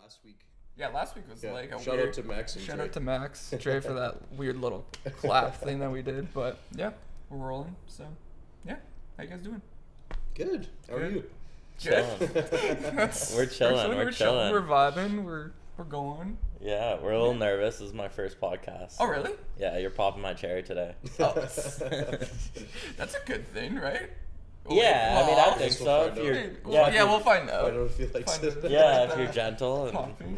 last week. Yeah, last week was like a shout weird... out to Max and Shout Dre. out to Max, Dre, for that weird little clap thing that we did. But yeah, we're rolling. So yeah, how you guys doing? Good. How are you? Chilling. We're chilling. We're chilling. We're vibing. We're going. Yeah, we're a little nervous. This is my first podcast. Oh, really? Yeah, you're popping my cherry today. Oh, that's a good thing, right? Yeah, I mean, I think so. If you're, we'll find out. I don't feel like it. Yeah, if you're gentle and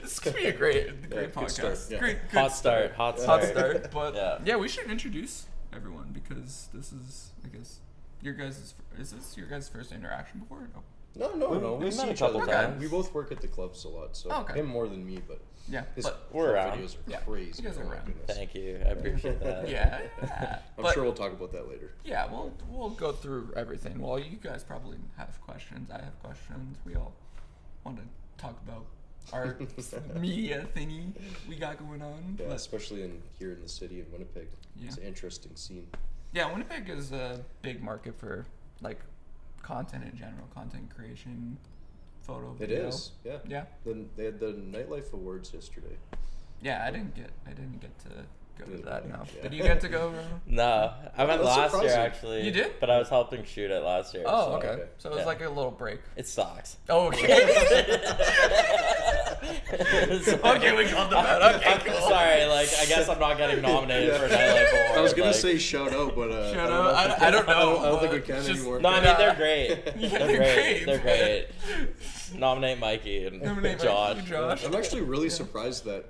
this could be a great podcast. Start. Yeah. Great, hot start. But yeah, we should introduce everyone because this is, I guess, is this your guys' first interaction before? No. We've see met a each couple other. times. We both work at the clubs a lot, so him more than me, but yeah, his we're around. videos are crazy. You guys are around. Goodness. Thank you. I appreciate that. Yeah. I'm sure we'll talk about that later. Yeah, we'll go through everything. Well, you guys probably have questions. I have questions. We all want to talk about our media thingy we got going on. Yeah, but especially here in the city in Winnipeg. Yeah. It's an interesting scene. Yeah, Winnipeg is a big market for like content in general, content creation, photo, video. It is, yeah. Yeah. They had the Nightlife Awards yesterday. Yeah, I didn't get to go to that. No. Yeah. Did you get to go? No, I went that's last year surprising. actually. You did? But I was helping shoot it last year. Oh, so. okay. So it was like a little break. It sucks. Oh, okay. Okay, we called them out. Okay, cool. Sorry, I guess I'm not getting nominated for a Nightlife Award. I was gonna say shout out, but shout out. I don't know. I don't think we can anymore. No, I mean they're great. Yeah, They're great. They're great. Nominate Mikey and Josh. I'm actually really surprised that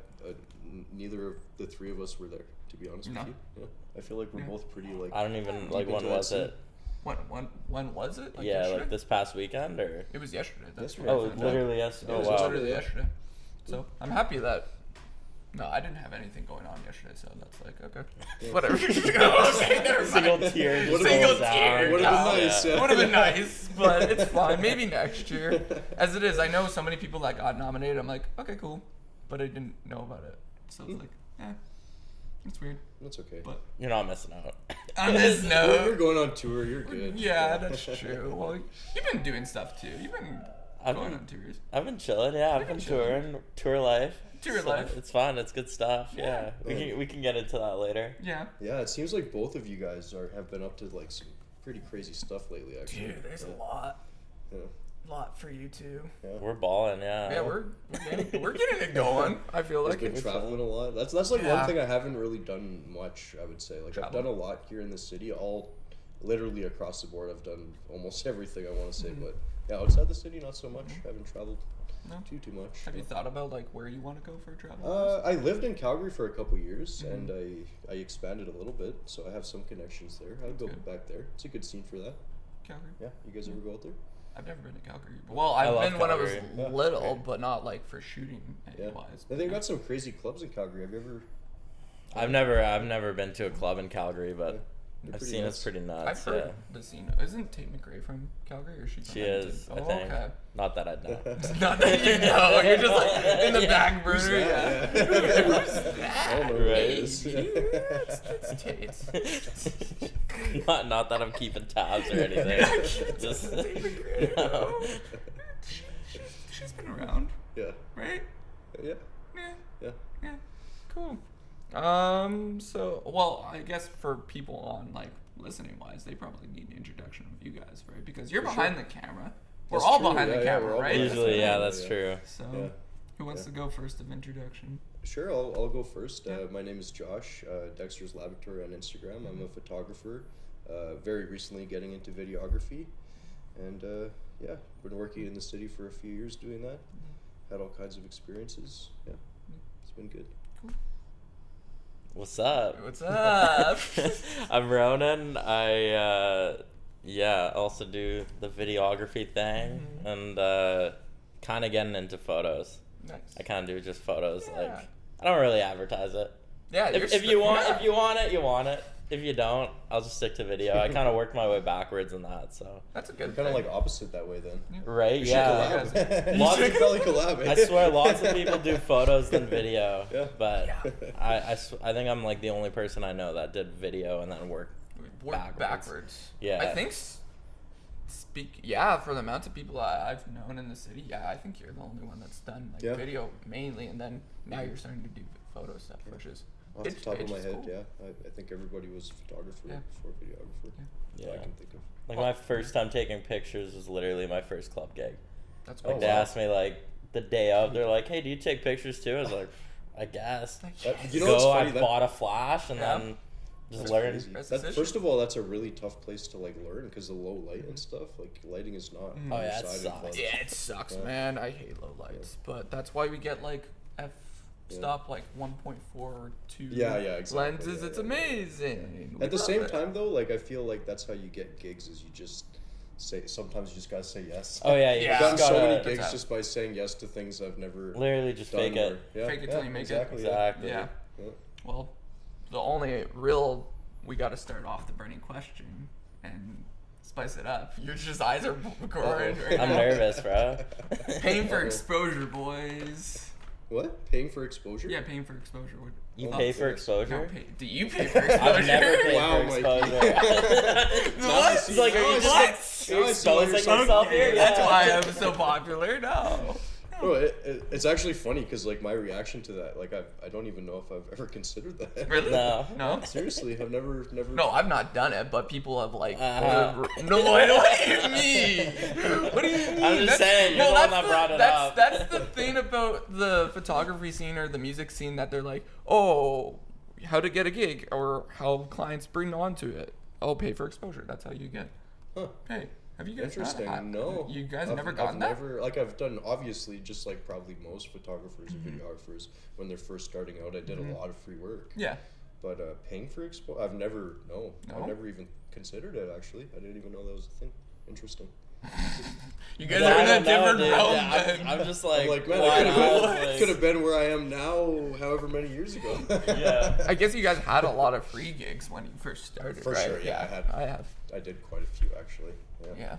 neither of the three of us were there. To be honest with you, yeah. I feel like we're both pretty I don't even when was it? When was it? Yeah, yesterday? like this past weekend or? It was yesterday. That's Yesterday. Oh, literally yesterday. Yeah, Oh wow. literally yesterday. So I'm happy that. No, I didn't have anything going on yesterday, so that's like okay, whatever. Okay, never mind. Single tear. Single tear. Would have been nice. Would have been nice, but it's fine. Maybe next year. As it is, I know so many people that got nominated. I'm like, okay, cool, but I didn't know about it, so it's like, it's weird. That's okay. But You're not missing out. on this note, You're going on tour. You're good. yeah, that's true. Well, you've been doing stuff too. You've been going on tours. I've been chilling. Yeah, I've been touring. Tour life. Tour life. It's fun. It's good stuff. Yeah. We can get into that later. Yeah. Yeah, it seems like both of you guys have been up to like some pretty crazy stuff lately. Actually, Dude, there's a lot. Yeah. Lot for you too. Yeah. We're balling. Yeah. Yeah, we're getting it going. I feel like I've been traveling a lot. That's like one thing I haven't really done much. I would say I've done a lot here in the city. All literally across the board. I've done almost everything I want to say, but yeah, outside the city, not so much. I haven't traveled too much. Have you thought about like where you want to go for travel? I lived in Calgary for a couple years, and I expanded a little bit, so I have some connections there. I'll go back there. It's a good scene for that. Calgary. Yeah, you guys ever go out there? I've never been to Calgary. Well, I've been when I was Calgary. little, but not like for shooting wise. And they've got some crazy clubs in Calgary. Have you ever? I've never been to a club in Calgary, but I've seen it's pretty nuts. I've heard the scene. Isn't Tate McRae from Calgary, or She is. I think. Okay. Not that I know. Not that you know. You're just like in the back burner. Yeah. Who's that? I don't know who it Right. is. It's Tate. not that I'm keeping tabs or anything. Just Tate McRae, bro. She's been around, Yeah. right? Yeah. Yeah. Yeah. Cool. So, well, I guess for people on like listening wise, they probably need an introduction of you guys, right? Because you're behind the camera. We're That's all true. behind the Yeah, camera, we're all right? behind usually, yeah, that's true. So, Yeah. who wants to go first of introduction? Sure, I'll go first. My name is Josh, Dexter's Laboratory on Instagram. I'm a photographer, very recently getting into videography, and been working in the city for a few years doing that. Had all kinds of experiences. Yeah, it's been good. Cool. What's up? What's up? I'm Ronin. I also do the videography thing and kind of getting into photos. Nice. I kind of do just photos. Yeah. Like I don't really advertise it. Yeah, If you want it, you want it. If you don't, I'll just stick to video. I kind of work my way backwards in that, so. That's a good. Kind of like opposite that way then. Right? We Yeah. should collab. Lots We should of- probably collab. I swear, lots of people do photos than video. Yeah. But I think I'm like the only person I know that did video and then worked backwards. backwards. Yeah. I think For the amount of people I've known in the city, I think you're the only one that's done like video mainly, and then now you're starting to do photo stuff, which is off the top of my head, cool. I think everybody was a photographer before videographer. Yeah. I can think of. Like my first time taking pictures was literally my first club gig. That's Like cool. they asked me like the day of, they're like, "Hey, do you take pictures too?" I was like, "I guess." You know what's funny? I bought a flash and then just learned. First of all, that's a really tough place to like learn because the low light and stuff. Like lighting is not. Oh yeah, it side of sucks. clubs. Yeah, it sucks, man. I hate low lights, but that's why we get like f-stop like 1.4 or 2 exactly. lenses. It's amazing. At the same time, though, like I feel like that's how you get gigs. Is you just say. Sometimes you just gotta say yes. Oh yeah, you I've just gotten so many gotta gigs just by saying yes to things I've never literally just done fake it. Fake it till you make it. exactly, Exactly. Yeah. Well, the only we got to start off the burning question and spice it up. Your just eyes are recording right I'm now. nervous, bro. Paying for exposure, boys. What? Paying for exposure? Yeah, paying for exposure. You pay for No, exposure? do you pay for exposure? I've never paid Wow, for Mikey. exposure. What? It's like, are you just exposing yourself here? That's Yeah. why I'm so popular. No. No, it's actually funny because like my reaction to that, like I don't even know if I've ever considered that. Really? No. No. Seriously, I've never. No, I've not done it, but people have like. Uh-huh. No, what do you mean? What do you mean? I'm just saying, you're the one that brought it up. That's the thing about the photography scene or the music scene that they're like, oh, how to get a gig or how clients bring on to it. Oh, pay for exposure. That's how you get. Huh. Hey, have you guys Interesting. done that? No. You guys I've never gotten that? Never, like I've done obviously just like probably most photographers and videographers when they're first starting out. I did a lot of free work. Yeah. But paying for expo, I've never I've never even considered it actually. I didn't even know that was a thing. Interesting. You guys Yeah, are I in a don't know, different dude. realm. Yeah, then. I'm just like, I'm like, man, why I not? could have been where I am now, however many years ago. Yeah. I guess you guys had a lot of free gigs when you first started, For right? sure, yeah, I have. I did quite a few actually. Yeah.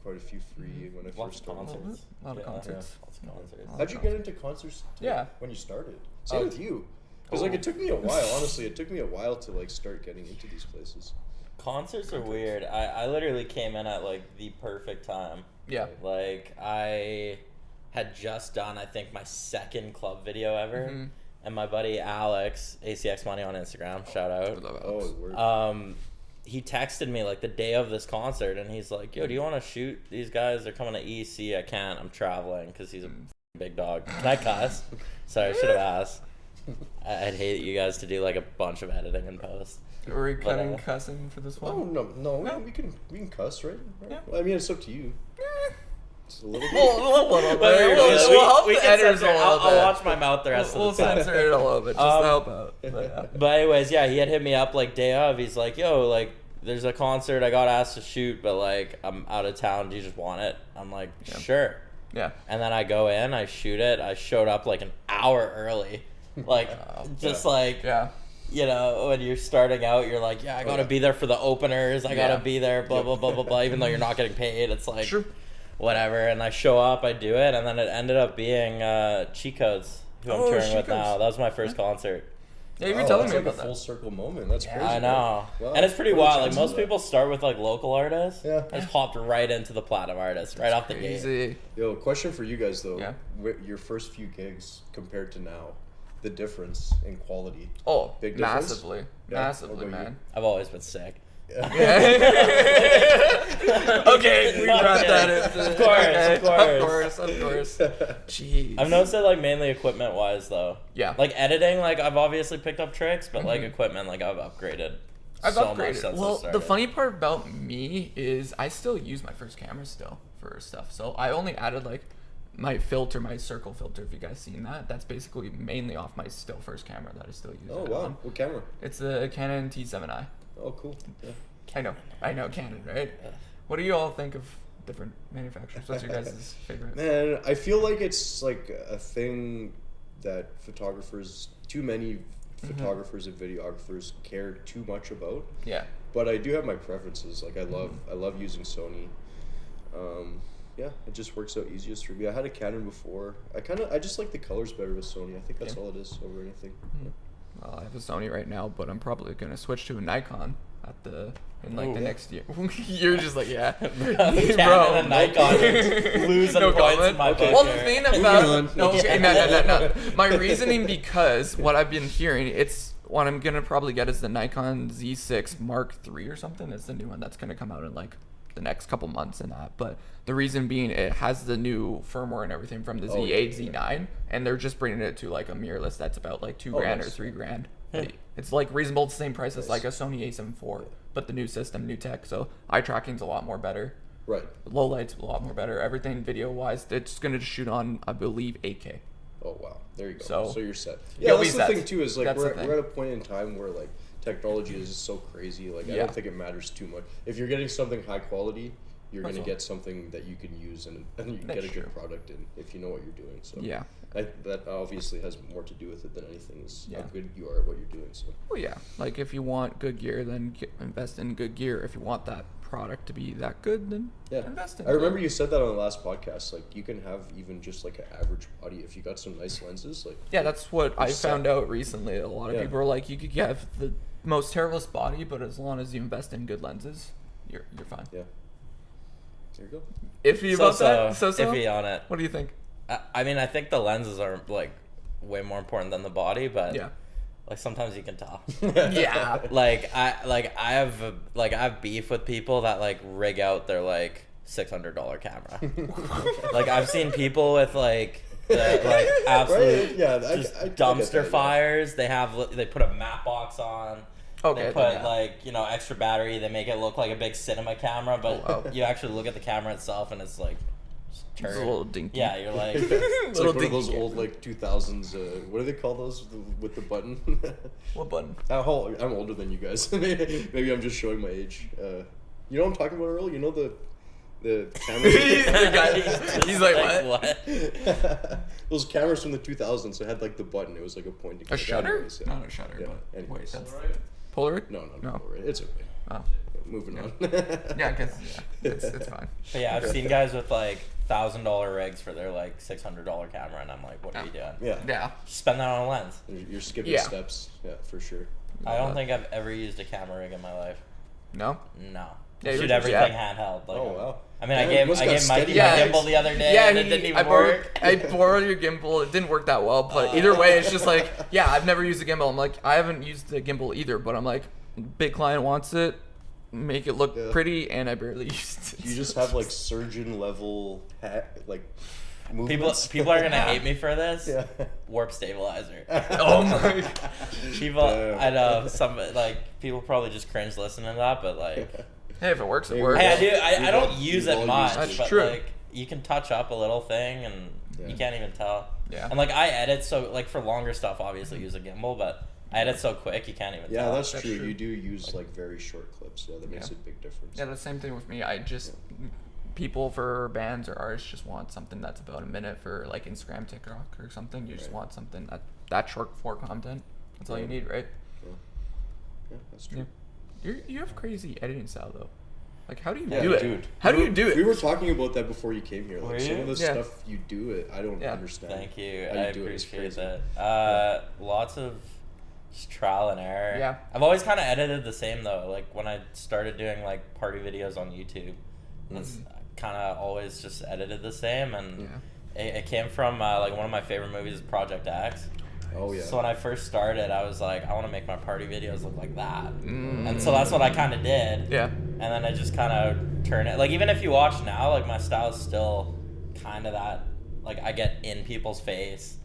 Quite a few free when I Lots first of started. concerts. A lot of concerts. Lots of concerts. How'd you get into concerts? Yeah. When you started, same with you. Because like it took me a while. Honestly, it took me a while to like start getting into these places. Concerts are weird. I literally came in at like the perfect time. Yeah. Like I had just done I think my second club video ever, and my buddy Alex, ACX Money on Instagram, shout out. Oh, word. He texted me like the day of this concert, and he's like, "Yo, do you want to shoot these guys? They're coming to EC. I can't. I'm traveling because he's a big dog. Can I cuss? Sorry, I should have asked. I'd hate you guys to do like a bunch of editing and post. Are we cutting cussing for this one? Oh no, we can cuss, right? Yeah. Well, I mean, it's up to you. Just a little bit. We'll help We the can editors censor a it. little I'll bit. watch my mouth the rest We'll of the time. censor it a little bit just to help out. But, But anyways, yeah, he had hit me up like day of. He's like, "Yo, like, there's a concert I got asked to shoot, but like I'm out of town. Do you just want it?" I'm like, "Sure." yeah. And then I go in, I shoot it. I showed up like an hour early, like just like Yeah. you know, when you're starting out, you're like, I gotta be there for the openers. I gotta be there, blah blah blah blah blah. Even though you're not getting paid, it's like whatever. And I show up, I do it, and then it ended up being Cheat Codes, who I'm touring with now. That was my first concert. Yeah, you were telling that's me like a about full that. circle moment. That's crazy. I know, Wow. and it's pretty What are the wild. Like chances most of that? people start with like local artists. Yeah. I just hopped right into the platinum artist right off the gate. Easy. Yo, question for you guys though. Yeah. Your first few gigs compared to now, the difference in quality. Oh, Big difference? massively. Yeah. Massively, What about you? man. I've always been sick. Okay, we brought that into Of course. Of course. Jeez. I've noticed it like mainly equipment wise though. Yeah. Like editing, like I've obviously picked up tricks, but like equipment, like I've upgraded. I've so much upgraded. since I Well, the started. funny part about me is I still use my first camera still for stuff. So I only added like my filter, my circle filter. If you guys seen that, that's basically mainly off my still first camera that I still use. Oh it wow, on. what camera? It's the Canon T7i. Oh cool. Yeah. I know Canon, right? What do you all think of different manufacturers? What's your guys' favorite? Man, I feel like it's like a thing that too many photographers and videographers care too much about. Yeah. But I do have my preferences. Like I love using Sony. Yeah, it just works out easiest for me. I had a Canon before. I just like the colors better with Sony. I think that's all it is over anything. Yeah. Well, I have a Sony right now, but I'm probably gonna switch to a Nikon at the in like the Ooh. next year. You're just like, yeah, Canon bro. and Nikon losing No points comment. in my book Well, the here. thing Moving about on. no, okay, no. My reasoning, because what I've been hearing, it's what I'm gonna probably get is the Nikon Z6 Mark III or something. It's the new one that's gonna come out in like the next couple months and that. But the reason being, it has the new firmware and everything from the Z8, yeah. Z9, and they're just bringing it to like a mirrorless that's about like $2,000 or nice. $3,000. It's like reasonable, it's the same price as like a Sony A7 IV, but the new system, new tech. So eye tracking's a lot more better. Right. Low light's a lot more better. Everything video wise, it's gonna shoot on, I believe, 8K. Oh wow, there you go. So- So you're set. You'll Yeah, be that's the set. thing too. Is like That's the we're thing. at a point in time where like technology is just so crazy. Like I Yeah. don't think it matters too much. If you're getting something high quality, you're That's gonna all. get something that you can use and you can That's get a good true. product in if you know what you're doing. So Yeah. that obviously has more to do with it than anything. Is Yeah. how good you are at what you're doing. So Well, yeah. Like if you want good gear, then invest in good gear. If you want that product to be that good, then yeah, invest in I it. remember you said that on the last podcast. Like you can have even just like an average body if you got some nice lenses. Like Yeah, that's what I set. found out recently. A lot of Yeah. people are like, you could have the most terriblest body, but as long as you invest in good lenses, you're fine. yeah, there you go. Iffy about that? So iffy on it. What do you think? I mean, I think the lenses are like way more important than the body, but Yeah. like sometimes you can tell. Yeah. I have beef with people that like rig out their like $600 camera. Like I've seen people with like absolute Right? Yeah, just I get dumpster that, yeah. fires. They put a matte box on. Okay, They put yeah. like extra battery. They make it look like a big cinema camera, but Oh, wow. you actually look at the camera itself and it's like just It's turd. a little dinky. Yeah, you're like It's Little like one of those dinky old like 2000s. What do they call those with the button? What button? I'm older than you guys. Maybe I'm just showing my age. You know what I'm talking about, Earl? You know the cameras. The guy, he's like, what? Those cameras from the 2000s. It had like the button. It was like a pointing. A shutter? Anyways, yeah. Not a shutter, Yeah, but wait, anyways. that's Polaroid? No. No. It's okay. Oh. Moving on. Yeah, because it's fine. But yeah, I've seen guys with like $1,000 rigs for their like $600 camera, and I'm like, what are you doing? Yeah. Yeah. Spend that on a lens. You're skipping Yeah. steps. Yeah, for sure. I don't think I've ever used a camera rig in my life. No? No. Yeah, I you shoot were- everything yeah. handheld. Like, Oh wow. I mean, Damn, I you must got gave Mikey steady my legs. gimbal the other day, Yeah, and it didn't even work. I borrowed your gimbal. It didn't work that well, but either way, it's just like, yeah, I've never used a gimbal. I'm like, I haven't used a gimbal either, but I'm like, big client wants it, make it look Yeah. pretty, and I barely used it. You just have like surgeon level movements. People are gonna hate me for this. Yeah. Warp stabilizer. Oh my god. People, Damn. I know some like people probably just cringe listening to that, but like, Hey, if it works, it Hey, works. hey, I do. We've I all- don't use we've it all much, used That's but true. like you can touch up a little thing, and Yeah. you can't even tell. Yeah. And like I edit, so like for longer stuff, obviously use a gimbal, but I edit so quick you can't even Yeah, tell. that's That's true. true. You do use like very short clips. Yeah, that makes Yeah. a big difference. Yeah, the same thing with me. I just people for bands or artists just want something that's about a minute for like Instagram, TikTok, or something. You just Right. want something that short for content. That's all you need, right? Yeah, that's true. Yeah. You have crazy editing style though. Like, how do you Yeah, do it? dude. How do you do it? We were talking about that before you came here. Were Like some you? of the Yeah. stuff you do, I don't Yeah. understand. Thank you. How I do it. It's appreciate crazy. that. Lots of just trial and error. Yeah. I've always kind of edited the same though. Like when I started doing like party videos on YouTube, that's kind of always just edited the same. And it came from like one of my favorite movies is Project X. Oh yeah. So when I first started, I was like, I want to make my party videos look like that. And so that's what I kind of did. Yeah. And then I just kind of turn it. Like even if you watch now, like my style is still kind of that. Like I get in people's face.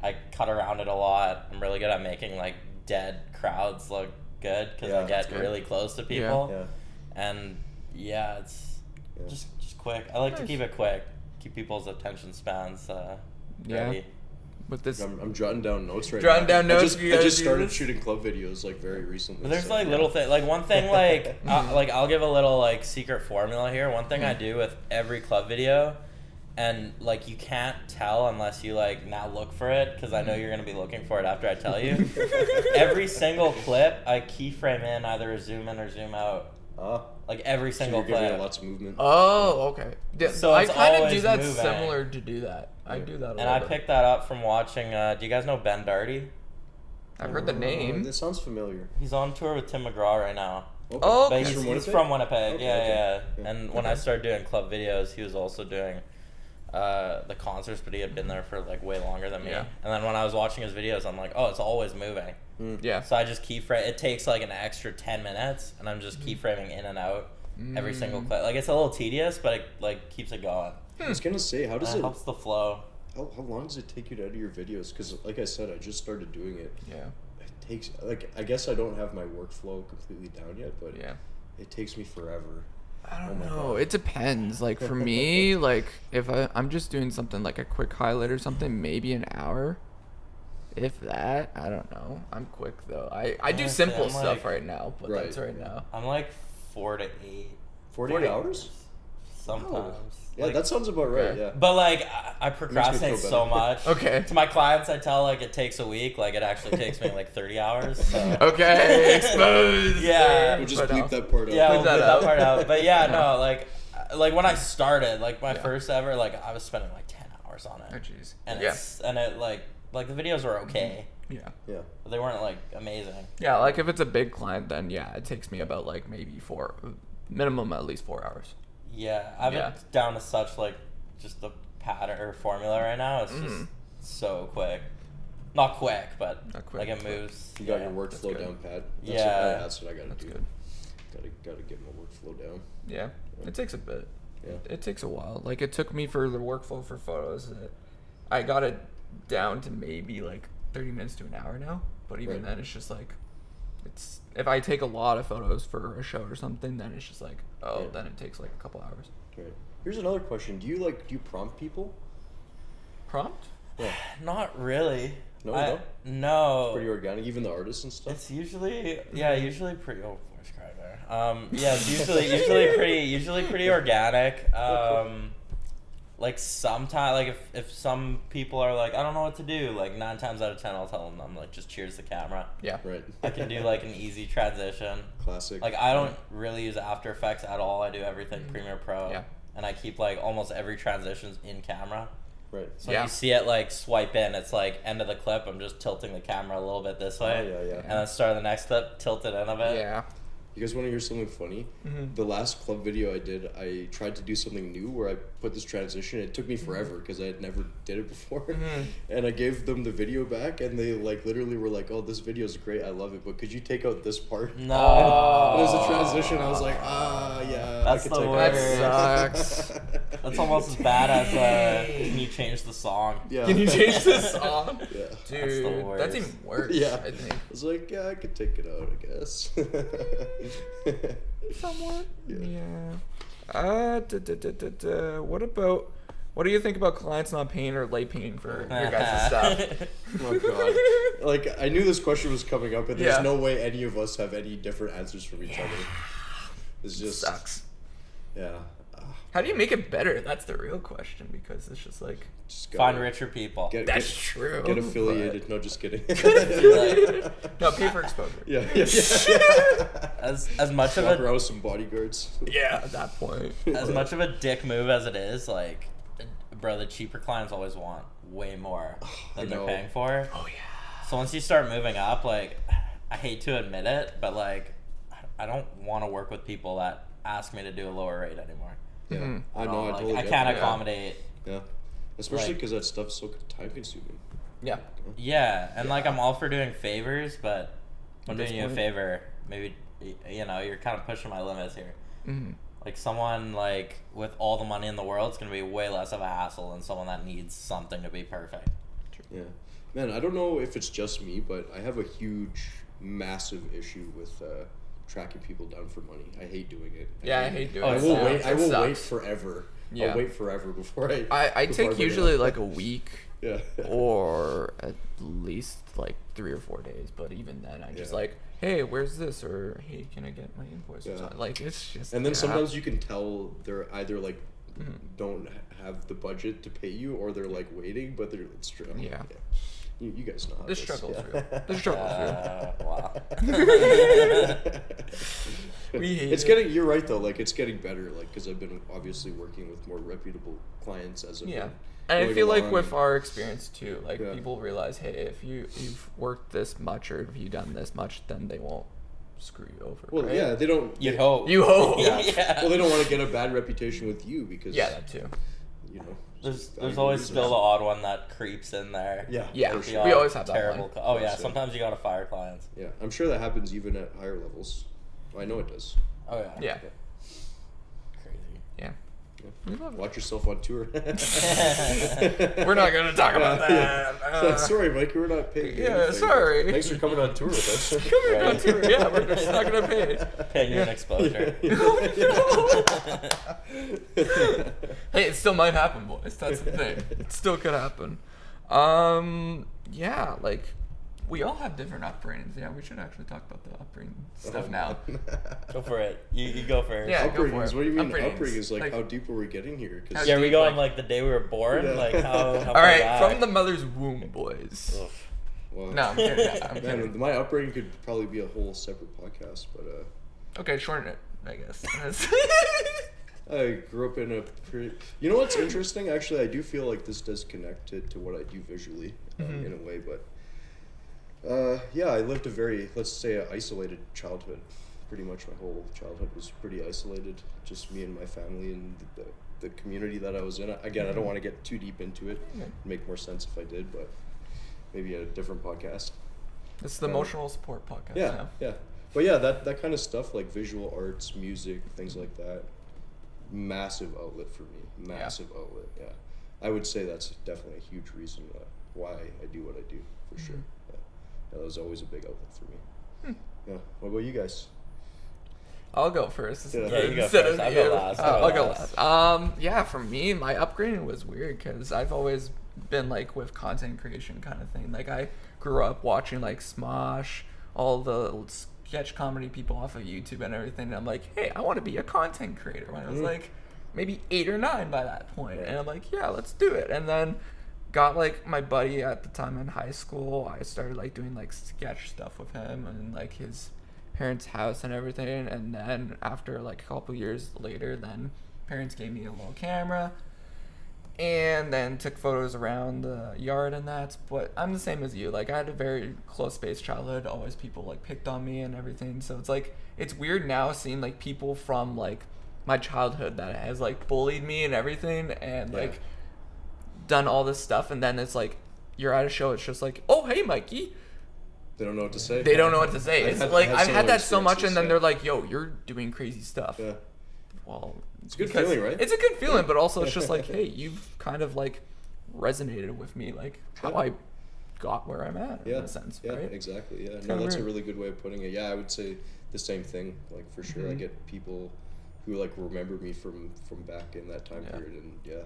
I cut around it a lot. I'm really good at making like dead crowds look good because Yeah, I get good. really close to people. Yeah. And yeah, it's Yeah. just quick. I like to Nice. keep it quick. Keep people's attention spans Yeah. ready. With this, I'm jotting down notes right Jotting now. down notes, I you just guys do started this? shooting club videos like very recently. But there's so, like yeah. little thing, like one thing, like like I'll give a little like secret formula here. One thing I do with every club video, and like you can't tell unless you like now look for it because I know you're gonna be looking for it after I tell you. Every single clip, I keyframe in either a zoom in or zoom out. Like every So single you're giving it clip. lots of movement. oh, okay. Yeah, So I it's kind of do always that moving. similar to do that. I do that a And little I bit. picked that up from watching. Do you guys know Ben Darty? I've heard the name. This sounds familiar. He's on tour with Tim McGraw right now. Okay. Oh, But He's he's from Winnipeg. Okay, Yeah. okay. And when I started doing club videos, he was also doing the concerts, but he had been there for like way longer than me. Yeah. And then when I was watching his videos, I'm like, oh, it's always moving. Yeah. So I just keyframe. It takes like an extra 10 minutes, and I'm just keyframing in and out every single clip. Like, it's a little tedious, but it like keeps it going. I was gonna say, how does It it? helps the flow. How long does it take you to edit your videos? Because like I said, I just started doing it. Yeah. It takes like I guess I don't have my workflow completely down yet, but Yeah. it takes me forever. I don't Oh my know. God. It depends. Like for me, like if I'm just doing something like a quick highlight or something, maybe an hour. If that, I don't know. I'm quick though. I do Honestly, simple I'm stuff like- right now, but Right, that's right yeah. now. I'm like 4 to 8 48 hours? sometimes. Yeah, Like, that sounds about right. Okay. Yeah. But like I procrastinate feel so better. much. Okay. To my clients, I tell like it takes a week. Like it actually takes me like 30 hours. So. Okay, exposed. Yeah. We'll just But, bleep that part out. Yeah, we'll that put that out. part out. But yeah, no, like when I started, like my Yeah. first ever, like I was spending like 10 hours on Oh it, jeez. and Yeah. it like the videos were okay, Yeah. Yeah. but they weren't like amazing. Yeah, like if it's a big client, then yeah, it takes me about like maybe minimum at least 4 hours. Yeah, I've Yeah. been down to such like just the pattern or formula right now. It's just so quick. Not quick, but Not quick, like it but moves. You got yeah. your workflow good. down pat. Yeah. That's what I gotta That's do. good. Gotta get my workflow down. Yeah, it takes a bit. Yeah. It takes a while. Like it took me for the workflow for photos. I got it down to maybe like 30 minutes to an hour now. But even Right. then, it's just like, it's if I take a lot of photos for a show or something, then it's just like, oh, Right. then it takes like a couple hours. Right. Here's another question. Do you prompt people? Prompt? Yeah. Not really. No, you don't? No. Pretty organic, even the artists and stuff. It's usually usually pretty. Oh, voice crack there. Yeah, it's usually pretty organic. Like sometimes, like if some people are like, I don't know what to do, like 9 times out of 10 I'll tell them, I'm like, just cheers the camera. Yeah. Right. I can do like an easy transition. Classic. Like I don't really use After Effects at all. I do everything Premiere Pro. Yeah. And I keep like almost every transitions in camera. Right. So Yeah. you see it like swipe in, it's like end of the clip, I'm just tilting the camera a little bit this way. Oh, yeah, yeah. And then start the next clip, tilt it in a bit. Yeah. You guys want to hear something funny? The last club video I did, I tried to do something new where I put this transition. It took me forever because I had never did it before. And I gave them the video back, and they like literally were like, "Oh, this video is great. I love it, but could you take out this part?" No. And as a transition, I was like, yeah, That's I could the take worst. That it. sucks. That's almost as bad as can you change the song? Yeah. Can you change this song? Yeah. Dude, the worst. that's even worse. Yeah. I think. I was like, yeah, I could take it out, I guess. Somewhat. Yeah. What do you think about clients not paying or late paying for your guys' stuff? Oh god. Like I knew this question was coming up, and there's Yeah. no way any of us have any different answers from each other. It's just Sucks. Yeah. How do you make it better? That's the real question, because it's just like, Just Find richer people. that's true. Get affiliated. No, just kidding. No, pay for exposure. yeah. As much of Walk a around with some bodyguards. Yeah, at that point. as much of a dick move as it is, like, bro, the cheaper clients always want way more I than they're know. paying for. Oh yeah. So once you start moving up, like, I hate to admit it, but like, I don't want to work with people that ask me to do a lower rate anymore. Yeah. Mhm. I know. I Like, totally I get can't that. accommodate. Yeah. Especially like- because that stuff's so time consuming. Yeah. Yeah, and like I'm all for doing favors, but when At this doing you a point. favor, maybe you know you're kind of pushing my limits here. Mm-hmm. Like someone like with all the money in the world is gonna be way less of a hassle than someone that needs something to be perfect. Yeah. Man, I don't know if it's just me, but I have a huge, massive issue with tracking people down for money. I hate doing it. Yeah, I hate doing Oh, it. I will sucks. wait. I It will wait sucks. forever. Yeah. I'll wait forever before I. I before take bring it usually up. like a week Yeah. or at least like 3 or 4 days, but even then I just Yeah. like, hey, where's this, or hey, can I get my invoice or Yeah. something? Like it's just, And then yeah. sometimes you can tell they're either like Mhm. don't have the budget to pay you, or they're like waiting, but they're it's true. Yeah. You guys know how The it is. struggle's Yeah. real. The struggle's real. Wow. We hate It's it. getting. You're right though. Like it's getting better. Like because I've been obviously working with more reputable clients as of Yeah. And I going feel like along. with our experience too, like Yeah. people realize, hey, if you've worked this much or if you've done this much, then they won't screw you over. Well, right? yeah, they don't. You hope. You hope. Yeah. Well, they don't want to get a bad reputation with you because. Yeah, that too. You know. There's always still the odd one that creeps in there. Yeah. Yeah. for We sure. always have that terrible. one. Oh yeah, sometimes you gotta fire clients. Yeah, I'm sure that happens even at higher levels. I know it does. Oh yeah. Yeah. Crazy. Yeah. Yeah. Watch yourself on tour. We're not gonna talk about that. Sorry, Mike, we're not paid. Yeah, anything. Sorry. Thanks for coming on tour with us. Coming on tour. Yeah, we're just not gonna pay. Paying you an exposure. Hey, it still might happen, boys. That's the thing. It still could happen. Yeah, like we all have different upbringings. Yeah, we should actually talk about the upbringing stuff now. Go for it. You go first. Yeah, go for Upbringings. it. What do you mean Upbringings. upbringings? Like, Like- how deep are we getting here? 'Cause- Yeah, are we going Like- like the day we were born? Yeah. Like how All far right, back? from the mother's womb, boys. Ugh. Well, No, I'm kidding. Yeah, I'm kidding. man, my upbringing could probably be a whole separate podcast, but Okay, shorten it, I guess. I grew up in a pretty. You know what's interesting? Actually, I do feel like this does connect to what I do visually in a way, but yeah, I lived a very, let's say, isolated childhood. Pretty much my whole childhood was pretty isolated. Just me and my family and the community that I was in. Again, I don't want to get too deep into it. It'd make more sense if I did, but maybe a different podcast. This is the emotional support podcast. Yeah, now. yeah. But yeah, that kind of stuff like visual arts, music, things like that. Massive outlet for me. Massive outlet. Yeah, I would say that's definitely a huge reason why I do what I do for sure. Yeah. That was always a big outlet for me. Yeah. What about you guys? I'll go first. Yeah, you go Instead first. of I'll go you. last. I'll go last. Yeah, for me, my upbringing was weird because I've always been like with content creation kind of thing. Like I grew up watching like Smosh, all the sketch comedy people off of YouTube and everything. And I'm like, hey, I want to be a content creator when I was like maybe 8 or 9 by that point. And I'm like, yeah, let's do it. And then got like my buddy at the time in high school. I started like doing like sketch stuff with him and like his parents' house and everything. And then after like a couple years later, then parents gave me a little camera and then took photos around the yard and that. But I'm the same as you. Like I had a very close spaced childhood. Always people like picked on me and everything. So it's like it's weird now seeing like people from like my childhood that has like bullied me and everything and like done all this stuff, and then it's like you're at a show, it's just like, oh hey Mikey, They don't know what to say. they don't know what to say. It's like I've had that so much, and then yeah. they're like, yo, you're doing crazy stuff. Yeah. Well, It's a good because feeling, right? It's a good feeling, but also it's just like, hey, you've kind of like resonated with me, like how I got where I'm at in a sense, yeah, right? exactly. Yeah, kinda no, that's a weird. really good way of putting it. Yeah, I would say the same thing. Like for sure, I get people who like remember me from back in that time period, and Yeah.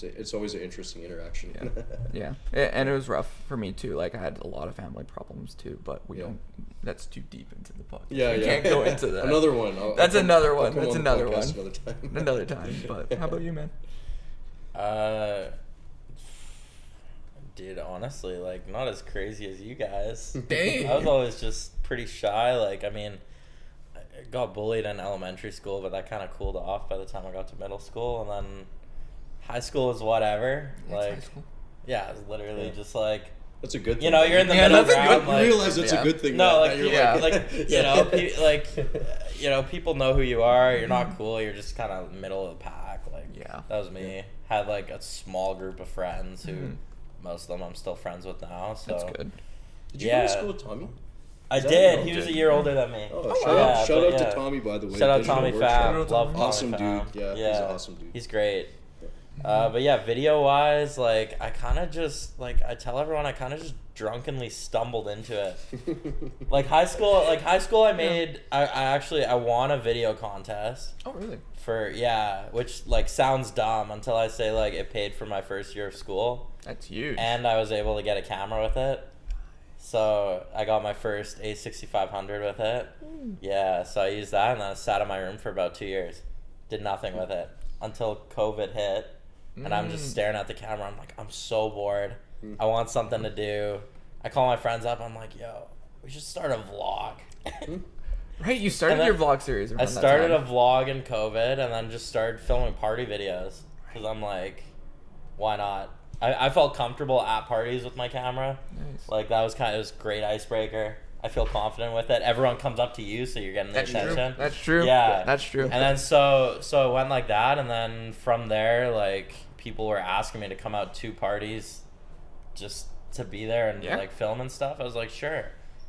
it's always an interesting interaction. Yeah, and it was rough for me too. Like I had a lot of family problems too, but we don't. That's too deep into the podcast. Yeah, we yeah. can't go into that. Another one. That's another I'll one. come That's on the another podcast one. Another time. Another time. But how about you, man? Dude, honestly, like not as crazy as you guys. Dang. I was always just pretty shy. Like, I mean, I got bullied in elementary school, but that kind of cooled off by the time I got to middle school, and then high school was whatever. That's like, high school. yeah, it was literally just like, That's a good thing. you know, you're in the Yeah, middle that's a ground. good- You Like, realize it's Yeah. a good thing. no, that like, you're yeah. like you know, like, you know, people know who you are. You're not cool. You're just kind of middle of the pack. Like, Yeah. that was me. Had like a small group of friends who, most of them I'm still friends with now. So That's good. Did you go yeah. to school with Tommy? I Is that did. your He was a did? year older than me. Oh, Yeah, shout but out yeah. to Tommy, by the way. Shout out Digital Tommy Workshop. Fab. Shout out Love Tommy. Tommy Awesome Fab. dude. Yeah, he's an awesome dude. He's great. But yeah, video wise, like I kind of just like I tell everyone I kind of just drunkenly stumbled into it. Like high school, I made I won a video contest Oh, really? for which like sounds dumb until I say like it paid for my first year of school, That's huge. and I was able to get a camera with it. So I got my first A6500 with it. Yeah, so I used that, and then I sat in my room for about 2 years. Did nothing with it until COVID hit, and I'm just staring at the camera. I'm like, I'm so bored. I want something to do. I call my friends up. I'm like, yo, we should start a vlog. Right, you started And then your vlog series. I started a vlog in COVID, and then just started filming party videos because I'm like, why not? I felt comfortable at parties with my camera. Nice. Like that was it was a great icebreaker. I feel confident with it. Everyone comes up to you, so you're getting the attention. That's true. Yeah, that's true. And then so it went like that, and then from there, like people were asking me to come out to parties, just to be there and like film and stuff. I was like, sure.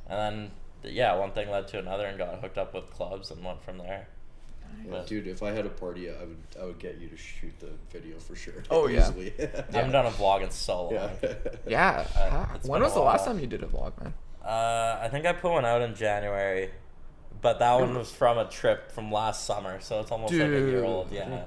And then one thing led to another, and got hooked up with clubs and went from there. Yeah, dude, if I had a party, I would get you to shoot the video for sure. Oh easily. I haven't done a vlog in so long. When was the last time you did a vlog, man? I think I put one out in January, but that one was from a trip from last summer, so it's almost like a year old. Yeah,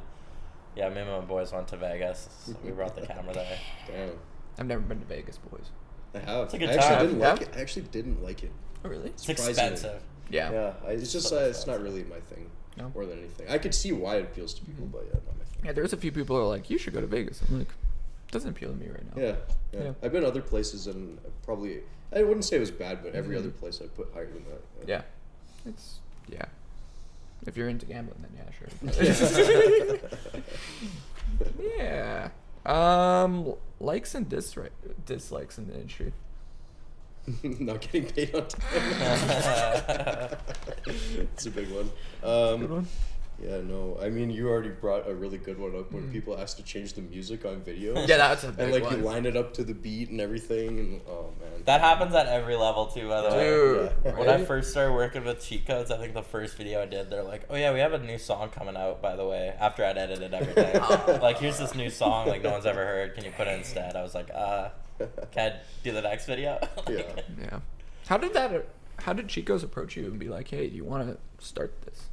me and my boys went to Vegas, so we brought the camera there. Damn. I've never been to Vegas, boys. I have. It's a good I actually time. didn't like it. I actually didn't like it. Oh, really? It's expensive. Yeah. It's just it's not really my thing. No? More than anything. I could see why it appeals to people, but not my thing. Yeah, there's a few people who are like, you should go to Vegas. I'm like, doesn't appeal to me right now. Yeah. I've been other places, and probably I wouldn't say it was bad, but every other place I put higher than that. Yeah. It's if you're into gambling, then sure. Yeah. Likes and dislikes in the industry. Not getting paid on time. It's a big one. Good one. Yeah, no. I mean, you already brought a really good one up when people ask to change the music on videos. Yeah, that's a big and one. you line it up to the beat and everything. And oh man, That happens at every level too, by the way. Dude, When I first started working with cheat codes, I think the first video I did, they're like, "Oh yeah, we have a new song coming out, by the way." After I'd edited everything, like, "Here's this new song, like no one's ever heard. Can you put it instead?" I was like, can I do the next video?" Yeah. How did Chico's approach you and be like, "Hey, do you want to start this?"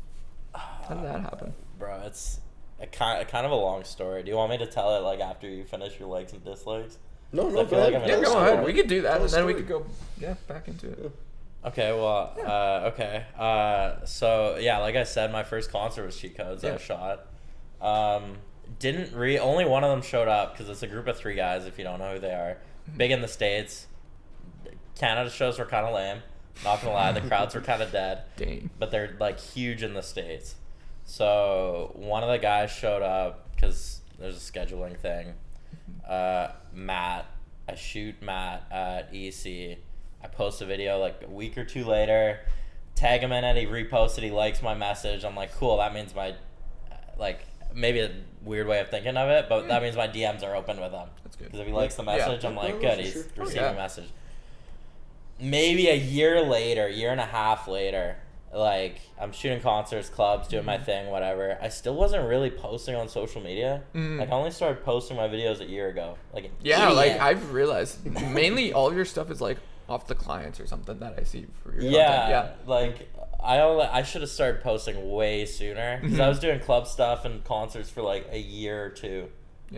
How did that happen? Bro, it's a kind of a long story. Do you want me to tell it like after you finish your likes and dislikes? No, I feel like I'm Yeah, in a go story. ahead. We could do that, Tell and a then we story. could go back into it. Okay, well, okay. So yeah, like I said, my first concert was cheat codes. I shot. Only one of them showed up because it's a group of 3 guys. If you don't know who they are, big in the States. Canada shows were kind of lame. Not gonna lie, the crowds were kind of dead. Dang. But they're like huge in the States. So one of the guys showed up because there's a scheduling thing. Matt, I shoot Matt at EC. I post a video like a week or 2 later, tag him in it, he reposted, he likes my message. I'm like, cool, that means my, like, maybe a weird way of thinking of it, but that means my DMs are open with him. That's good. Because if he likes the message, I'm like, good, he's sure. receiving a message. Maybe a year and a half later, like, I'm shooting concerts, clubs, doing my thing, whatever. I still wasn't really posting on social media. Like, I only started posting my videos a year ago. Like, an idiot. Like I've realized mainly all of your stuff is like off the clients or something that I see for your content. Like I should have started posting way sooner because I was doing club stuff and concerts for like a year or 2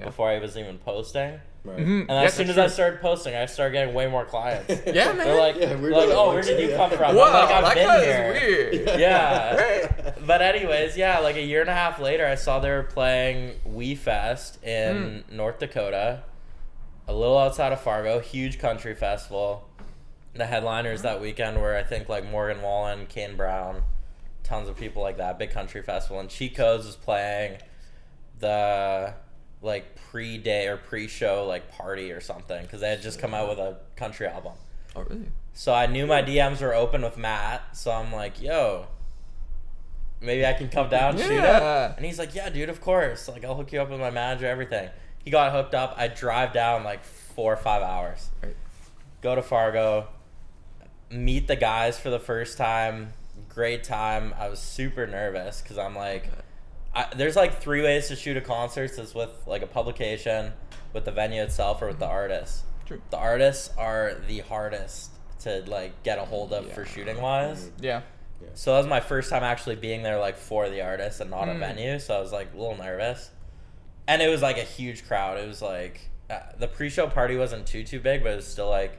before I was even posting. Right. And as soon as I started posting, I started getting way more clients. Yeah, man. They're like, oh, where did you come from? Whoa, I'm like, I've that been guy here. is weird. Yeah. Right. But anyways, like a year and a half later, I saw they were playing We Fest in North Dakota, a little outside of Fargo, huge country festival. The headliners that weekend were, I think, like Morgan Wallen, Kane Brown, tons of people like that, big country festival. And Cheat Codes was playing the like pre-day or pre-show like party or something because they had just come out with a country album. Oh, really? So I knew my DMs were open with Matt, so I'm like, yo, maybe I can come down and shoot it. And he's like, yeah, dude, of course. Like, I'll hook you up with my manager, everything. He got hooked up. I drive down like 4 or 5 hours. Right. Go to Fargo, meet the guys for the first time. Great time. I was super nervous because I'm like, there's like 3 ways to shoot a concert. It's with like a publication, with the venue itself, or with the artists. True. The artists are the hardest to like get a hold of for shooting wise. Yeah. So that was my first time actually being there like for the artists and not a venue. So I was like a little nervous. And it was like a huge crowd. It was like the pre-show party wasn't too big, but it was still like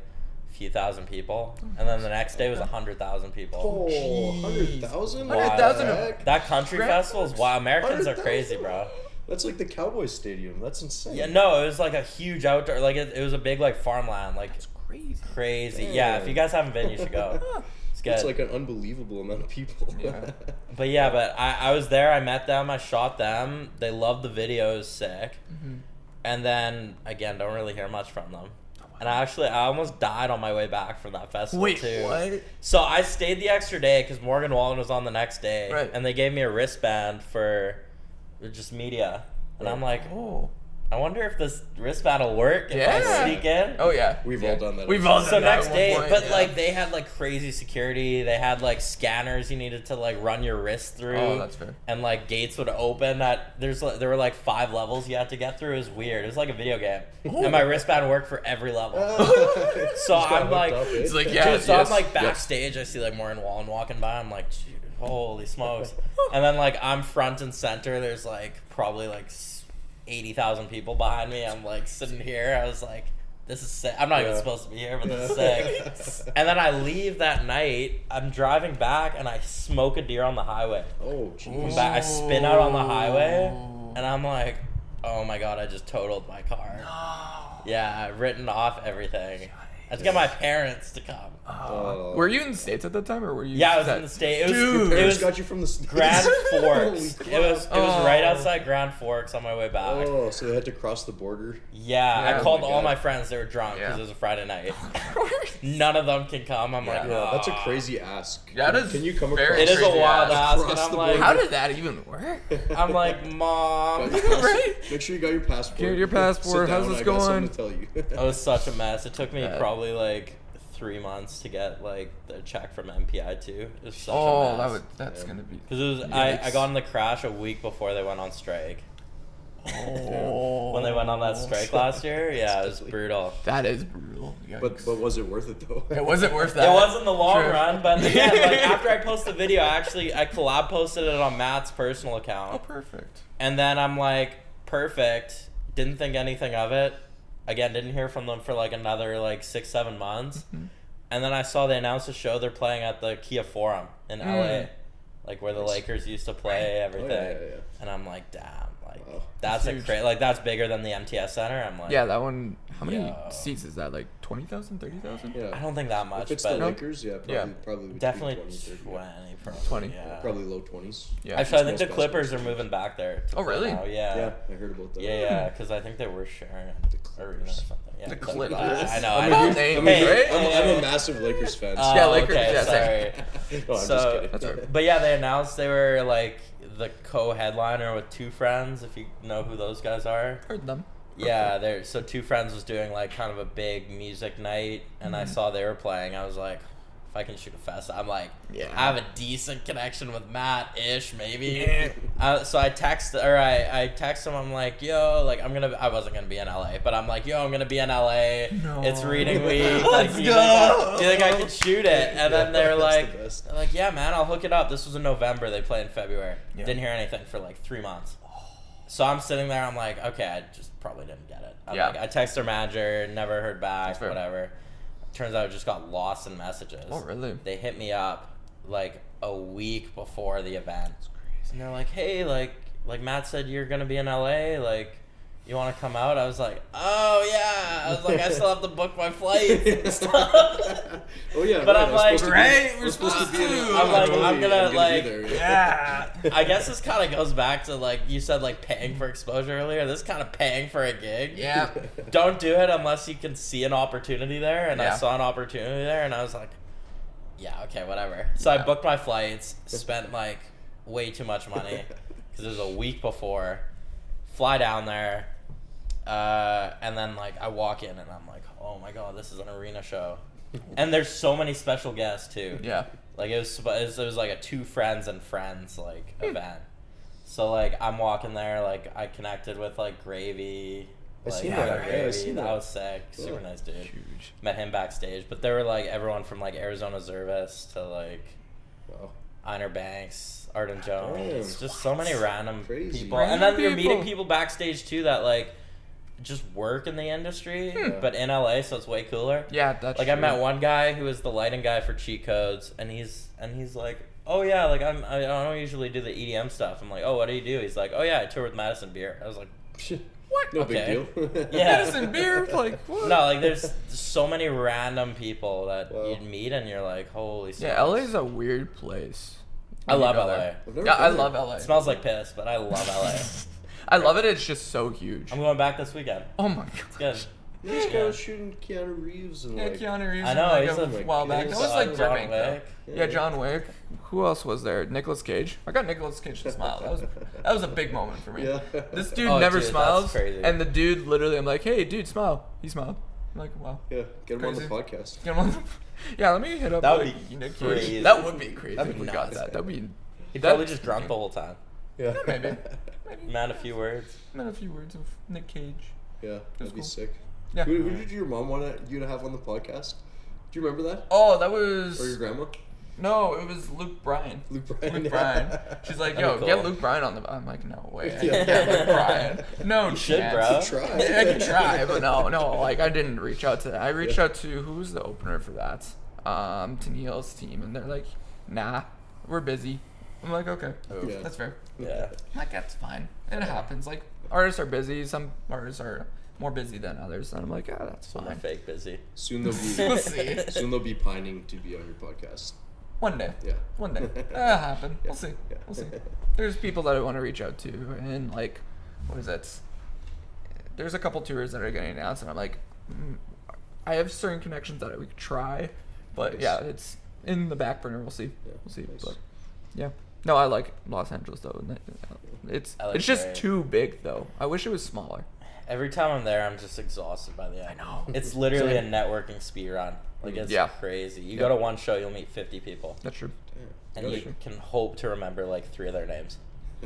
a few thousand people. And then the next day was 100,000 people. Oh, 100,000? 100,000. That country festival is wild. Americans are crazy, bro. That's like the Cowboys Stadium. That's insane. Yeah, no, it was like a huge outdoor, like it was a big like farmland, like crazy. Yeah, if you guys haven't been, you should go. It's good. It's like an unbelievable amount of people. Yeah. But I was there. I met them. I shot them. They loved the video. It was sick. And then again, don't really hear much from them. And I almost died on my way back from that festival. Wait, too. what? So I stayed the extra day because Morgan Wallen was on the next day, Right. and they gave me a wristband for just media, and I'm like, Oh. I wonder if this wristband will work if Yeah. I sneak in. Oh yeah. We've all done that. We've all So done that next at one day, point, but yeah. like they had like crazy security. They had like scanners you needed to like run your wrist through. Oh, that's fair. And like gates would open. There were like 5 levels you had to get through. It was weird. It was like a video game. And my wristband worked for every level. So I'm like, It's like, yeah, dude, so yes, I'm like yes. backstage. I see like Morgan Wallen walking by. I'm like, dude, holy smokes. And then like I'm front and center. There's like probably like 80,000 people behind me. I'm like sitting here. I was like, this is sick. I'm not even supposed to be here, but this is sick. And then I leave that night. I'm driving back and I smoke a deer on the highway. Oh, jeez. I spin out on the highway and I'm like, oh my god, I just totaled my car. No. Yeah, I've written off everything. I had to get my parents to come. Were you in the States at that time, or were you? Yeah, I was in the state. It was, Dude. it Parents was got you from the States. Grand Holy Forks. crap. It was right outside Grand Forks on my way back. Oh, so they had to cross the border. Yeah, Yeah. I called Oh my all God. my friends. They were drunk because Yeah. it was a Friday night. None of them can come. I'm like, Yeah, that's a "Ah." crazy ask. That is Can you come very across? It is a crazy wild ask. ask, Across and I'm the like, border. How did that even work? I'm like, Mom. Right? Make sure you got your passport. Get your passport. Sit How's down, this I got going? something to tell you. It was such a mess. It took me Yeah. probably like 3 months to get like the check from MPI too. It was such a Oh, mess. that's gonna be. Because it was I got in the crash a week before they went on strike. Oh. When they went on that strike last year, yeah, it was brutal. That is brutal. but Yikes. was it worth it though? It wasn't worth that. It was in the long True. run, but again, like after I post the video, I collab posted it on Matt's personal Oh, account, perfect. and then I'm like, perfect. Didn't think anything of it. Again, didn't hear from them for like another like 6-7 months, and then I saw they announced a show they're playing at the Kia Forum in LA, like where the Lakers used to play everything, yeah. and I'm like, damn, like Wow. that's a huge. like that's bigger than the MTS Center. I'm like, Yeah, that one. How many Yo. seats is that? Like 20,000, 30,000? Yeah. I don't think that much, If it's but the Lakers, yeah, probably, Yeah. probably between definitely 20, 30, 20, yeah. probably, 20. yeah. Probably low 20s. Yeah. Actually, I think Most the Clippers are basketball moving back there. to Oh, play really? now, Yeah. Yeah, I heard about that. Yeah, because I think they were sharing The arena or Clippers. something. Yeah, The Clippers. Clippers. I know. I'm I a know. huge- Name, I'm a huge- right? I'm a massive Lakers fan. Oh, Yeah, Lakers, okay, yeah, sorry. No, I'm So- just kidding. That's right. But yeah, they announced they were like the co-headliner with Two Friends. If you know who those guys are. Heard them. Yeah, they're so Two Friends was doing like kind of a big music night, and I saw they were playing. I was like, if I can shoot a fest, I'm like, Yeah. I have a decent connection with Matt ish maybe. Yeah. So I text him. I'm like, yo, like I wasn't gonna be in LA, but I'm like, yo, I'm gonna be in LA. No. It's reading week. Let's do you go. think I could shoot it? And then they're That's the best. like, yeah, man, I'll hook it up. This was in November. They play in February. Yeah. Didn't hear anything for like 3 months. So I'm sitting there. I'm like, okay, I just probably didn't get it. Yeah. I text their manager, never heard back, That's fair. whatever. Turns out it just got lost in messages. Oh, really? They hit me up like a week before the event. And they're like, hey, like Matt said you're going to be in LA. Like, you want to come out? I was like, oh, yeah. I was like, I still have to book my flights and stuff. Oh yeah, But right, I'm I was like, supposed to be- right, I we're was supposed to be in supposed to. I'm like, Nairobi. I'm gonna, be like, there, Yeah. I guess this kind of goes back to, like, you said, like, paying for exposure earlier. This kind of paying for a gig. Yeah. Don't do it unless you can see an opportunity there. And Yeah. I saw an opportunity there, and I was like, yeah, okay, whatever. So I Yeah. booked my flights, spent, like, way too much money because it was a week before. Fly down there, and then, like, I walk in, and I'm like, oh, my God, this is an arena show. And there's so many special guests, too. Yeah. Like it was like a Two Friends and Friends like Hmm. event. So like I'm walking there, like I connected with like Gravy. I Like seen Tyler that. Yeah, I Gravy. seen that that. was sick. Super Yeah. nice dude. Huge. Met him backstage. But there were like everyone from like Arizona Zervis to like Wow. Einer Banks, Arden Jones. Damn. Just so many random Crazy. people. Random And then you're people. meeting people backstage too that like just work in the industry, Hmm. but in LA, so it's way cooler. Yeah, that's Like true. I met one guy who was the lighting guy for Cheat Codes, and he's like, oh yeah, like I don't usually do the EDM stuff. I'm like, oh, what do you do? He's like, oh yeah, I tour with Madison Beer. I was like, What? No Okay. big deal. Yeah. Medicine beer? Like, what? no, like there's so many random people that Wow. you'd meet, and you're like, holy. Yeah, smokes. LA's a weird place. I when you love go LA. there. I've never Yeah, I been love there. LA. It smells like piss, but I love LA. I love it. It's just so huge. I'm going back this weekend. Oh my It's god. good. This guy was shooting Keanu Reeves and Yeah, like. Keanu Reeves. I know, like he's a a- while back. That he's was like John Burbank, though. Wick. Yeah, John Wick. Who else was there? Nicolas Cage. I got Nicolas Cage to smile. That was a big moment for me. Yeah. This dude Oh, never dude, that's smiles, crazy. and the dude literally, I'm like, hey, dude, smile. He smiled. I'm like, wow. Yeah, get him on the Crazy. podcast. Get him on the- Yeah, let me hit up. That would like, be Nick Cage. crazy. That would be crazy That'd if be we got nuts. that. That'd be. He'd that- probably just drunk the whole time. Yeah. Maybe. Man, a few words. Not a few words of Nick Cage. Yeah, that'd be cool. sick. Yeah. Who did your mom want you to have on the podcast? Do you remember that? Oh, that was. Or your grandma? No, it was Luke Bryan. Luke Bryan. Luke Bryan. She's like, yo, That'd be get cool. Luke Bryan on the. I'm like, no way. I Yeah. can't get Luke Bryan. No You should, chance. bro. Try. Yeah, I can try, but no, like I didn't reach out to. I reached out to who was the opener for that, to Neil's team, and they're like, nah, we're busy. I'm like, okay, Yeah. that's fair. Yeah. I'm like, that's fine. It happens. Like artists are busy. Some artists are more busy than others, and I'm like, yeah, that's So I'm fine. fake busy. Soon they'll We'll be see. soon they'll be pining to be on your podcast. One day. Yeah. One day. That'll happen. We'll see. Yeah. We'll see. There's people that I want to reach out to, and like, what is it? There's a couple tours that are getting announced, and I'm like, I have certain connections that we could try, but Nice. yeah, it's in the back burner. We'll see. Yeah, We'll see. nice. But yeah, no, I like Los Angeles though. It's I like it's just Bay. too big though. I wish it was smaller. Every time I'm there, I'm just exhausted by the end. I know. It's literally a Same. networking speed run. Like, it's Yeah. crazy. You Yeah. go to one show, you'll meet 50 people. That's true. And Gotta- you can hope to remember, like, 3 of their names.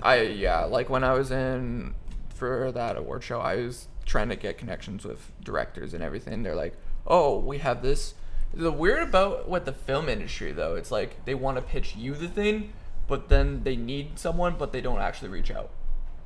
Yeah, like when I was in for that award show, I was trying to get connections with directors and everything. They're like, "Oh, we have this." The weird about with the film industry though, it's like they want to pitch you the thing, but then they need someone, but they don't actually reach out.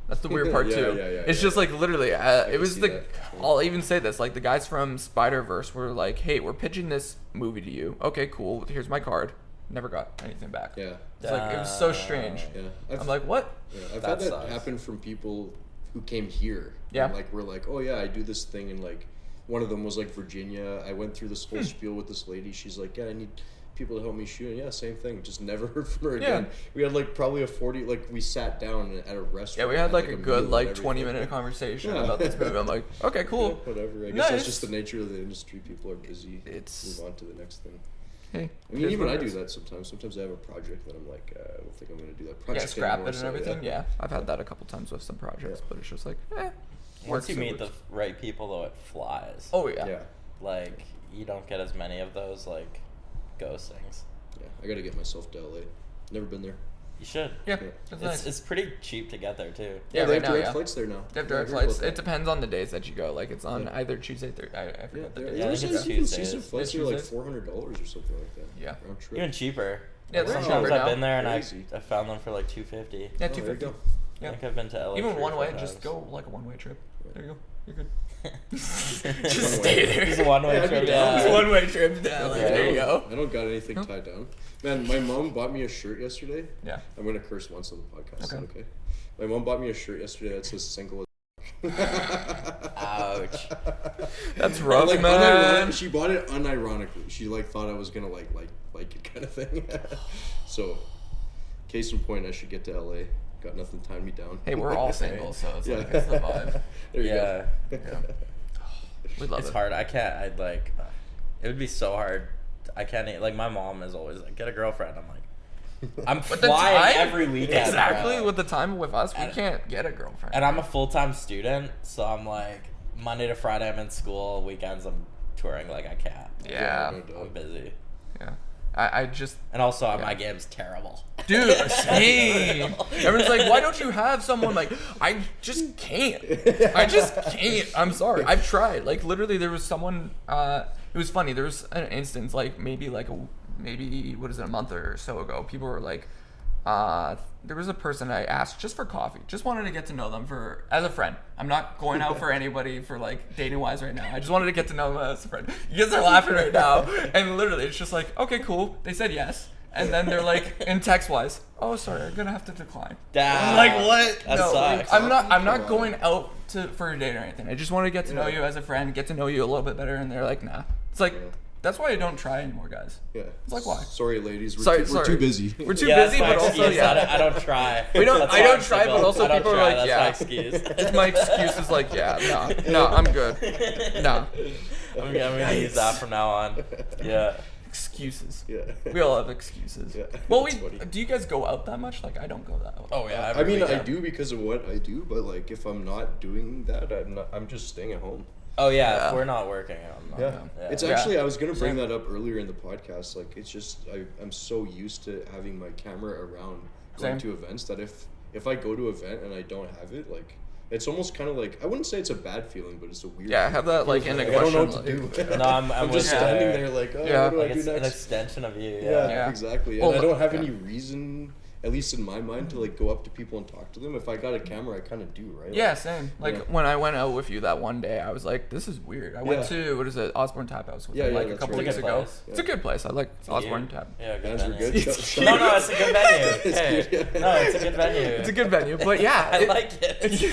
That's the weird part Yeah, too. yeah, It's yeah. just like literally, it can was see the. that. I'll even say this: like the guys from Spider-Verse were like, "Hey, we're pitching this movie to you. Okay, cool. Here's my card." Never got anything back. Yeah. It's like it was so strange. Yeah. I'm like, what? Yeah, I've That had that sucks. happen from people who came here. Yeah. And, like, we're like, oh yeah, I do this thing, and like, one of them was like Virginia. I went through this whole spiel with this lady. She's like, yeah, I need people to help me shoot. And yeah, same thing. Just never heard from her again. Yeah. We had like probably a 40. Like we sat down at a Yeah, restaurant. we had like a meal good and like everything. 20-minute conversation Yeah. about this movie. I'm like, okay, cool. Yeah, whatever. I guess Nice. that's just the nature of the industry. People are busy. It's- Move on to the next thing. Hey, I mean, even I do that sometimes. Sometimes I have a project that I'm like, I don't think I'm going to do that Yeah, project scrap anymore, it and so, everything. Yeah, I've had that a couple times with some projects, Yeah. but it's just like, Once works you and meet the works. right people, though, it flies. Oh yeah. Yeah. Like, you don't get as many of those, like, ghostings. Yeah. I got to get myself to LA. Never been there. You should. Yeah, Yeah. it's It's, nice. it's pretty cheap to get there, too. Yeah, they right have now, direct yeah. flights there now. They have Yeah, direct I heard flights. about It that. depends on the days that you go. Like it's on Yeah. either Tuesday, I Yeah, forgot the there, day. Yeah, I there's think it's even Tuesdays. season flights Yeah, are like Tuesdays. $400 or something like that. Yeah. Round trip. Even cheaper. Yeah, they're Sometimes cheaper I've now. been there and Crazy. I found them for like $250. Yeah, Oh, there you 250. go. I Yeah. think I've been to LA. Even 3 or one 4 way, times. just go like a one-way trip. There you go. You're good. Just Just stay there. Just a one-way Yeah, I'd be trip. down. Just Yeah. one-way trip down. Like, Yeah. there you go. I don't got anything tied down. Man, my mom bought me a shirt yesterday. Yeah. I'm going to curse once on the podcast. Okay. Okay. My mom bought me a shirt yesterday that says single as Ouch. That's rough, like, man. She bought it unironically. She like thought I was gonna like it kind of thing. So, case in point, I should get to LA. Got nothing tying me down. Hey, we're all single, so it's Yeah. like it's the vibe. There you Yeah. go. Yeah. We love It's it. hard. I can't. I'd like. It would be so hard. I can't. Like my mom is always like, get a girlfriend. I'm like, I'm But the flying time- every weekend. Exactly. bro. With the time with us, we And- can't get a girlfriend. And I'm a full-time student, so I'm like Monday to Friday I'm in school. Weekends I'm touring. Like I can't. Yeah. no doubt. I'm busy. Yeah. I just. And also Yeah. my game's terrible. Dude, same. Everyone's like, why don't you have someone? Like, I just can't. I just can't. I'm sorry. I've tried. Like, literally, there was someone. It was funny. There was an instance, like maybe what is it, a month or so ago. People were like, there was a person I asked just for coffee. Just wanted to get to know them as a friend. I'm not going out for anybody for like dating wise right now. I just wanted to get to know them as a friend. You guys are laughing right now, and literally, it's just like, okay, cool. They said yes. And then they're like, in text wise, oh sorry, I'm gonna have to decline. Damn. I'm like, what? That No, like, sucks. I'm not Come on. going out for a date or anything. I just want to get to know Yeah. you as a friend, get to know you a little bit better. And they're like, nah. It's like, That's why I don't try anymore, guys. Yeah. It's like, why? Sorry, ladies. Sorry. We're too busy. We're too Yeah, busy, that's my but also, excuse. yeah. I don't try. I don't I'm try, but single. also I don't people are try. like, That's yeah. my excuse. It's my excuse is like, yeah, no, I'm good. No. I'm gonna use that from now on. Yeah. Excuses. Yeah. We all have excuses. Yeah. Well, That's funny. do you guys go out that much? Like, I don't go that out. Oh yeah. I mean, I weekend. do because of what I do, but like if I'm not doing that, I'm just staying at home. Oh yeah. Yeah. If we're not working, I'm not. Yeah. It's Yeah. actually, I was gonna bring Same. that up earlier in the podcast. Like, it's just I'm so used to having my camera around going Same. to events that if I go to an event and I don't have it, like it's almost kind of like, I wouldn't say it's a bad feeling, but it's a weird. Yeah, I have that like in a Like, I don't question. know what to do. No, I'm just with you standing there. there like, oh, Yeah. what do Like I do it's an next? extension of you. Yeah, Yeah. exactly. Well, And I don't have yeah. any reason, at least in my mind, to like go up to people and talk to them. If I got a camera, I kind of do, right? Yeah, same. Like Yeah. when I went out with you that one day, I was like, "This is weird." I went Yeah. to what is it, Osborne Tap House with Yeah, you, yeah, like a that's couple right. weeks It's a ago. good place. It's a good place. I like Osborne You? Tap. Yeah, good Hands were venue. good. It's Shut- No, no, it's a good venue. It's Hey. good, yeah. No, it's a good venue. It's a good venue, but yeah, I like it.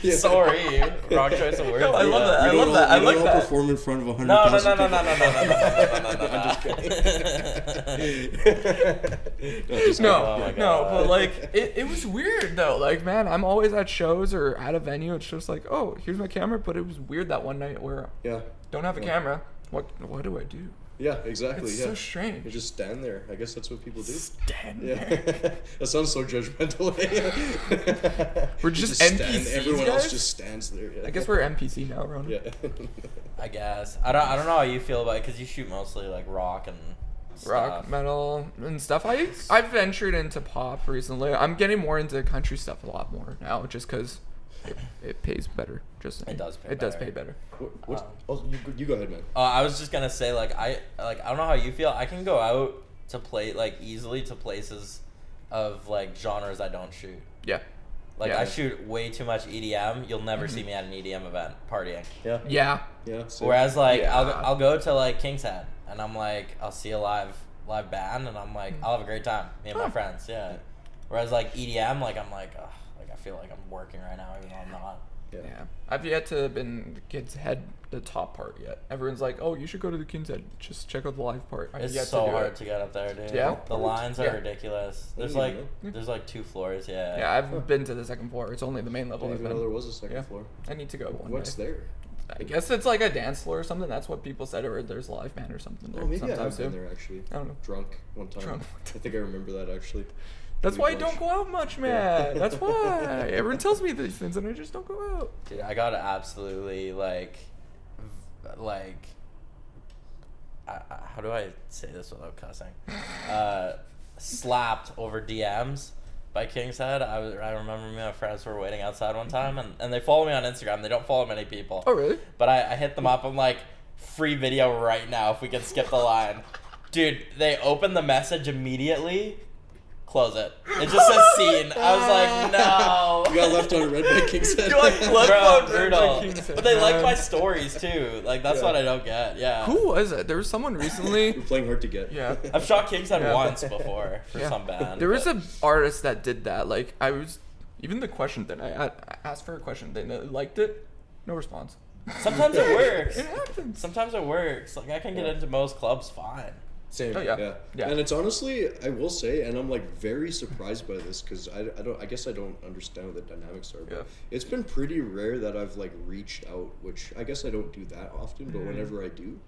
Yeah. Sorry, wrong choice of words. No, I love that. I We love don't that. all- I we like don't all that. perform in front of 100,000 No, no, people. no, no, no, no, no, no, no, no, no, no. I'm just kidding. No, just No, Oh my no, God. but like it was weird though. Like, man, I'm always at shows or at a venue. It's just like, oh, here's my camera. But it was weird that one night where Yeah. don't have a Yeah. camera. What do I do? Yeah, exactly. It's yeah. so strange. You just stand there. I guess that's what people do. Stand Yeah. there. That sounds so judgmental. We're You just stand, NPCs, everyone else guys? just stands there. Yeah. I guess we're NPC now, Ronin. Yeah. I guess I don't know how you feel about it because you shoot mostly like rock and Rock, stuff. metal, and stuff. I've ventured into pop recently. I'm getting more into country stuff a lot more now, just because it pays better. Just saying. It does pay It does better. pay better. Oh, you go ahead, man. I was just gonna say I don't know how you feel. I can go out to play like easily to places of like genres I don't shoot. Yeah. Like Yeah. I shoot way too much EDM. You'll never see me at an EDM event partying. Yeah. Yeah. Yeah. same. Whereas like Yeah. I'll go to like King's Head and I'm like I'll see a live band and I'm like I'll have a great time. Me and my Huh. friends. Yeah. Whereas like EDM like I'm like ugh, like I feel like I'm working right now even though I'm not. Yeah. Yeah. I've yet to been the Kid's Head, the top part yet. Everyone's like, oh, you should go to the Kid's Head. Just check out the live part. I've It's yet so to do hard it. to get up there, dude. Yeah? The lines are Yeah. ridiculous. I There's didn't like even there's like 2 floors. Yeah. Yeah, I've been to the second floor. It's only the main I level didn't I've even know there been. was a second Yeah. floor. I need to go one What's day. there? I guess it's like a dance floor or something. That's what people said, or there's a live band or something there. Oh, maybe I sometimes have been too. there actually. I don't know. Drunk one time. Drunk. I think I remember that actually. That's why I Maybe don't go out much, man. That's why. Everyone tells me these things and I just don't go out. Dude, I got absolutely like how do I say this without cussing? Slapped over DMs by King's Head. I remember me and my friends were waiting outside one time, and they follow me on Instagram. They don't follow many people. Oh, really? But I hit them up. I'm like, free video right now if we can skip the line. Dude, they opened the message immediately. Close it. It just says scene. I was like, no. You got left on red by King's Head. You're like, blood Bro, clot brutal. by King's Head, But they like man. my stories too. Like that's Yeah. what I don't get. Yeah. Who was it? There was someone recently. You're playing hard to get. Yeah. I've shot King's Head Yeah. once before for Yeah. some band. There was but- an artist that did that. Like, I was. Even the question thing, I asked for a question. They liked it. No response. Sometimes it works. It happens. Sometimes it works. Like I can get into most clubs fine. Same. Oh, yeah. Yeah. And it's honestly, I will say, and I'm like very surprised by this because I guess I don't understand what the dynamics are. But Yeah. it's been pretty rare that I've like reached out, which I guess I don't do that often. But whenever I do,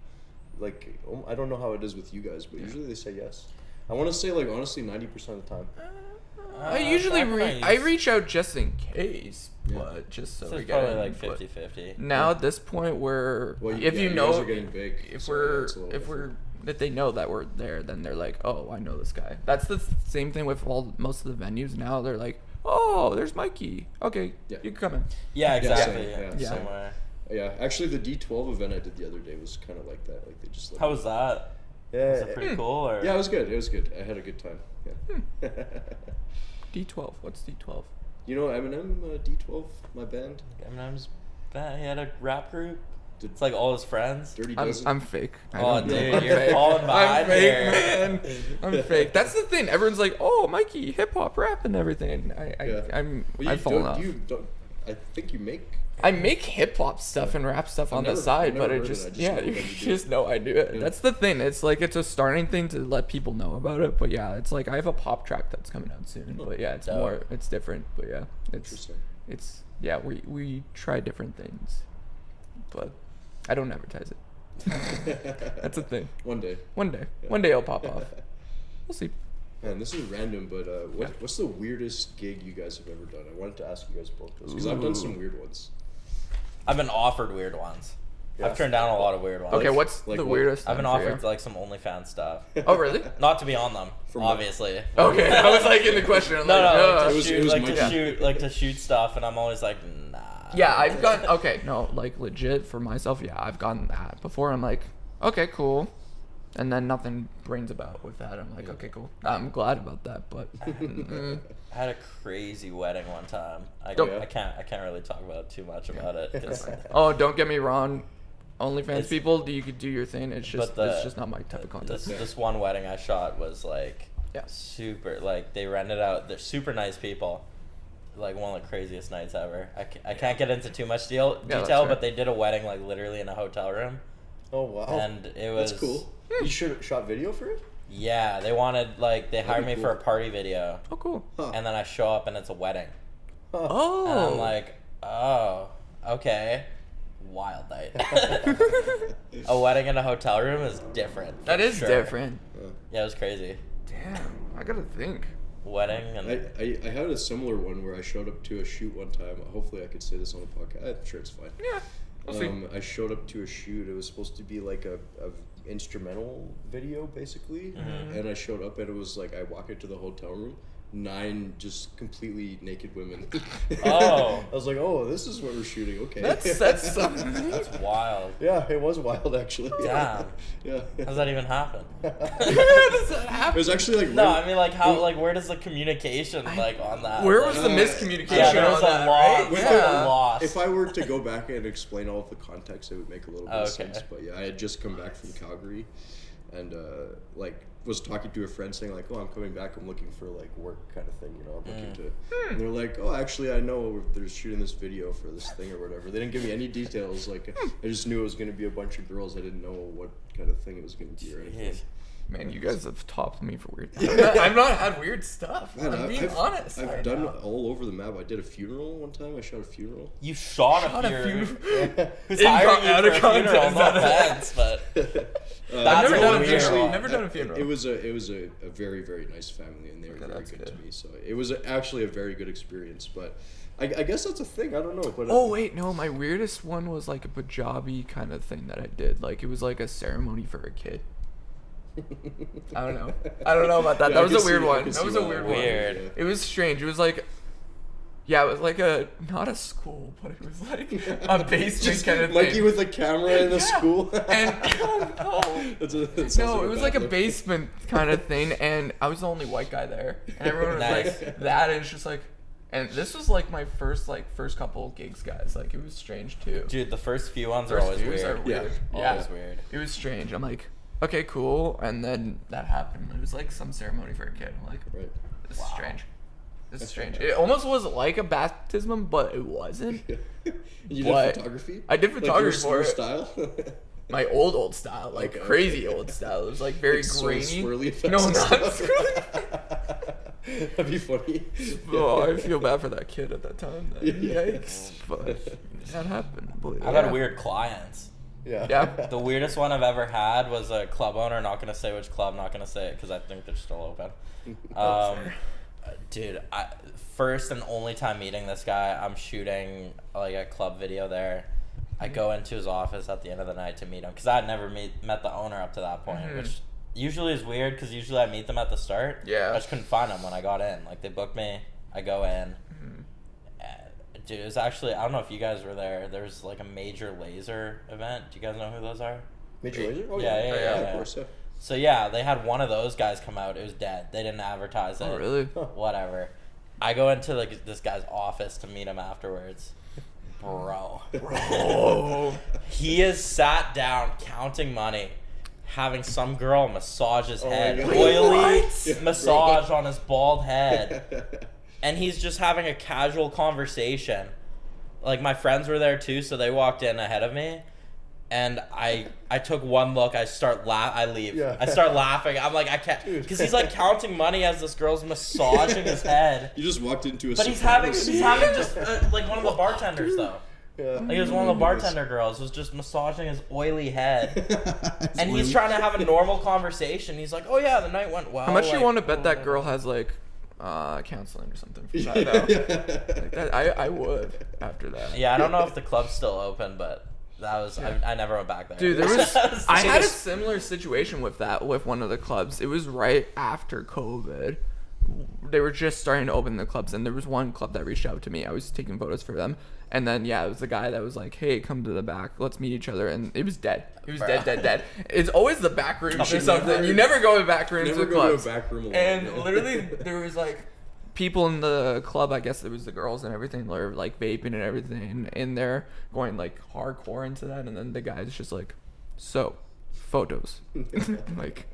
like I don't know how it is with you guys, but usually they say yes. I want to say like honestly 90% of the time. I usually back when I reach out just in case, Yeah. but just so So we it's get probably in, like but 50-50. Now at this point, where Well, if yeah, you you know guys are getting big, if so we're it's a little if we're different. if they know that we're there, then they're like, oh, I know this guy. That's the same thing with most of the venues now. They're like, oh, there's Mikey. Okay, Yeah. you can come in. Yeah, exactly. same, Yeah, yeah. same way. Yeah, actually the D12 event I did the other day was kind of like that. Like they just. Let How me- was that? Yeah. Was it pretty cool? Or Yeah, it was good. It was good. I had a good time. Yeah. D12. What's D12? You know Eminem, D12, my band? Eminem's band. He had a rap group. Did It's like all his friends. Dirty I'm Dozen? fake. I Oh, don't know. dude, I'm you're fake. falling I'm behind fake, here. man. I'm fake. That's the thing. Everyone's like, oh, Mikey, hip hop, rap, and everything. Yeah. Well, I've fallen off. I think you make I make hip hop stuff and rap stuff on the side, but it just you just know I do it. That's the thing. It's like it's a starting thing to let people know about it. But yeah, it's like I have a pop track that's coming out soon. But yeah, it's different. But yeah, it's yeah, we try different things, but I don't advertise it. That's a thing. One day It'll pop off. We'll see. Man, this is random, but what's the weirdest gig you guys have ever done? I wanted to ask you guys both this because I've done some weird ones. I've been offered weird ones. Yeah. I've turned down a lot of weird ones. Okay, what's the weirdest? I've been offered like some OnlyFans stuff. Oh, really? Not to be on them, obviously. Okay, I was like in the question. I'm to shoot stuff, and I'm always like, nah. Yeah, I've gotten like legit for myself. Yeah, I've gotten that before. I'm like, okay, cool, and then nothing brings about with that. I'm like, okay, cool. I'm glad about that, but. I had a crazy wedding one time. I can't really talk about too much about it. Oh, don't get me wrong. OnlyFans people, you could do your thing. It's just it's just not my type of content. This one wedding I shot was like super. Like they rented out. They're super nice people. Like one of the craziest nights ever. I can't get into too much detail, but they did a wedding like literally in a hotel room. Oh wow! And it was that's cool. You shot video for it? Yeah, they wanted they hired me for a party video. Oh, cool. And then I show up and it's a wedding. Oh. And I'm like, oh, okay. Wild night. A wedding in a hotel room is different. That is different. Yeah, it was crazy. Damn, I gotta think. Wedding and I had a similar one where I showed up to a shoot one time. Hopefully I could say this on the podcast. I'm sure it's fine. Yeah. We'll see. I showed up to a shoot. It was supposed to be like a instrumental video basically, and I showed up and it was like I walk into the hotel room, 9 just completely naked women. Oh. I was like, oh, this is what we're shooting. Okay. That's something. That's wild. Yeah, it was wild actually. Damn. Yeah. How does that even happen? How does that happen? It was actually like no, I mean like how where does the communication on that? Where was the miscommunication? Yeah, there was a lot. Right? Lost. If I were to go back and explain all of the context, it would make a little bit of sense. But yeah, I had just come back from Calgary, and was talking to a friend saying like, oh, I'm coming back, I'm looking for like work kind of thing, I'm looking to, and they're like, oh, actually I know they're shooting this video for this thing or whatever. They didn't give me any details, like I just knew it was going to be a bunch of girls. I didn't know what kind of thing it was going to be or anything. Man, you guys have topped me for weird. I've not had weird stuff. Man, I'm being honest. I've done all over the map. I did a funeral one time. I shot a funeral. You shot a funeral? Who's hiring you for a funeral? No offense, but I've never done a funeral. It was a very, very nice family, and they were very good to me. So it was actually a very good experience. But I guess that's a thing. I don't know. But wait, no. My weirdest one was like a Punjabi kind of thing that I did. Like it was like a ceremony for a kid. I don't know about that. That was a weird one. That was a weird one. It was strange. It was like, it was like not a school, but it was like a basement kind of thing. Mikey with a camera in the school. And it was like a basement kind of thing, and I was the only white guy there, and everyone was like that, and it's just like. And this was like my first couple gigs, guys. Like it was strange too. Dude, the first few ones are always weird. Always weird. It was strange. I'm like, okay, cool. And then that happened. It was like some ceremony for a kid. I'm like, this is strange. This is strange. It almost was like a baptism, but it wasn't. You did photography? I did photography for your it. Style? My old style, like crazy old style. It was like very grainy. Swirly effects. No, not swirly. That'd be funny. Oh, I feel bad for that kid at that time. Yikes. But that happened. I've had weird clients. Yeah. The weirdest one I've ever had was a club owner. Not gonna say which club. Not gonna say it because I think they're still open. Dude, first and only time meeting this guy, I'm shooting like a club video there. I go into his office at the end of the night to meet him because I had never met the owner up to that point, which usually is weird because usually I meet them at the start. Yeah. I just couldn't find them when I got in. Like they booked me. I go in. Dude, it was actually, I don't know if you guys were there. There's like a Major Laser event. Do you guys know who those are? Major Laser? Oh, yeah, of course, yeah. So yeah, they had one of those guys come out. It was dead. They didn't advertise it. Oh, really? Whatever. I go into like this guy's office to meet him afterwards. Bro. He is sat down counting money, having some girl massage his head. Oily massage on his bald head. And he's just having a casual conversation. like my friends were there too, so they walked in ahead of me. And I took one look. I leave. Yeah. I start laughing. I'm like, I can't, because he's like counting money as this girl's massaging his head. You just walked into a. But he's having just like one of the bartenders though. Yeah. Like it was one of the bartender girls was just massaging his oily head, and he's trying to have a normal conversation. He's like, "Oh yeah, the night went well." How much like, you want to bet that girl has like counseling or something for that though? Like that, I would after that. Yeah, I don't know if the club's still open, but that was I never went back there. Dude, there was I had a similar situation with one of the clubs. It was right after COVID. They were just starting to open the clubs, and there was one club that reached out to me. I was taking photos for them, and then it was the guy that was like, "Hey, come to the back, let's meet each other." And it was dead. It was dead. It's always the back rooms or something. You never go to back rooms Never with go clubs. to a back room alone. And literally, there was like people in the club. I guess it was the girls and everything. Were like vaping and everything in there, going like hardcore into that. And then the guy's just like, "So, photos." Like.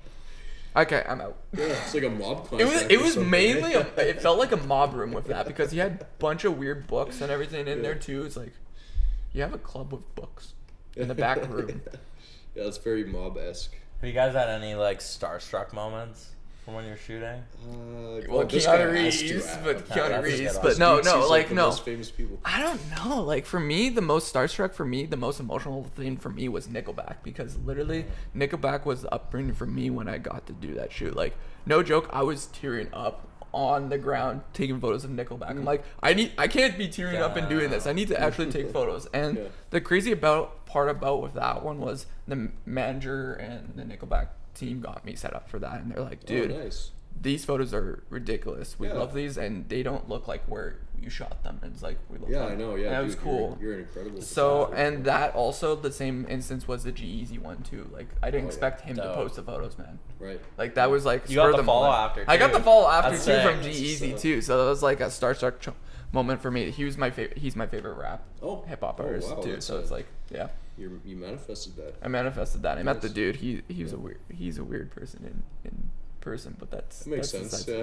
Okay, I'm out. Yeah, it's like a mob contract. It was mainly it felt like a mob room with that because he had a bunch of weird books and everything in there too. It's like you have a club with books in the back room. Yeah, it's very mob-esque. Have you guys had any like starstruck moments from when you're shooting? Well, Keanu Reeves, but no, like no. Most famous people. I don't know. Like for me, the most starstruck for me, the most emotional thing for me was Nickelback because literally Nickelback was the upbringing for me when I got to do that shoot. Like no joke, I was tearing up on the ground taking photos of Nickelback. I'm like, I can't be tearing up and doing this. I need to actually take photos. And the crazy part about with that one was the manager and the Nickelback team got me set up for that, and they're like, dude, nice. These photos are ridiculous. We love these, and they don't look like where you shot them. And it's like we love them. I know. Yeah, and it was cool. You're an incredible. So, and that also the same instance was the G-Eazy one too. Like I didn't expect him to post the photos, man. Right. Like that was like you got the follow after. I got the follow after That's too sick. from G-Eazy too. So that was like a starstruck moment for me. He was my favorite. He's my favorite rap hip hop artist too. So it's like you manifested that. I manifested that. I met the dude. He's a weird person in person, but that makes sense. Yeah.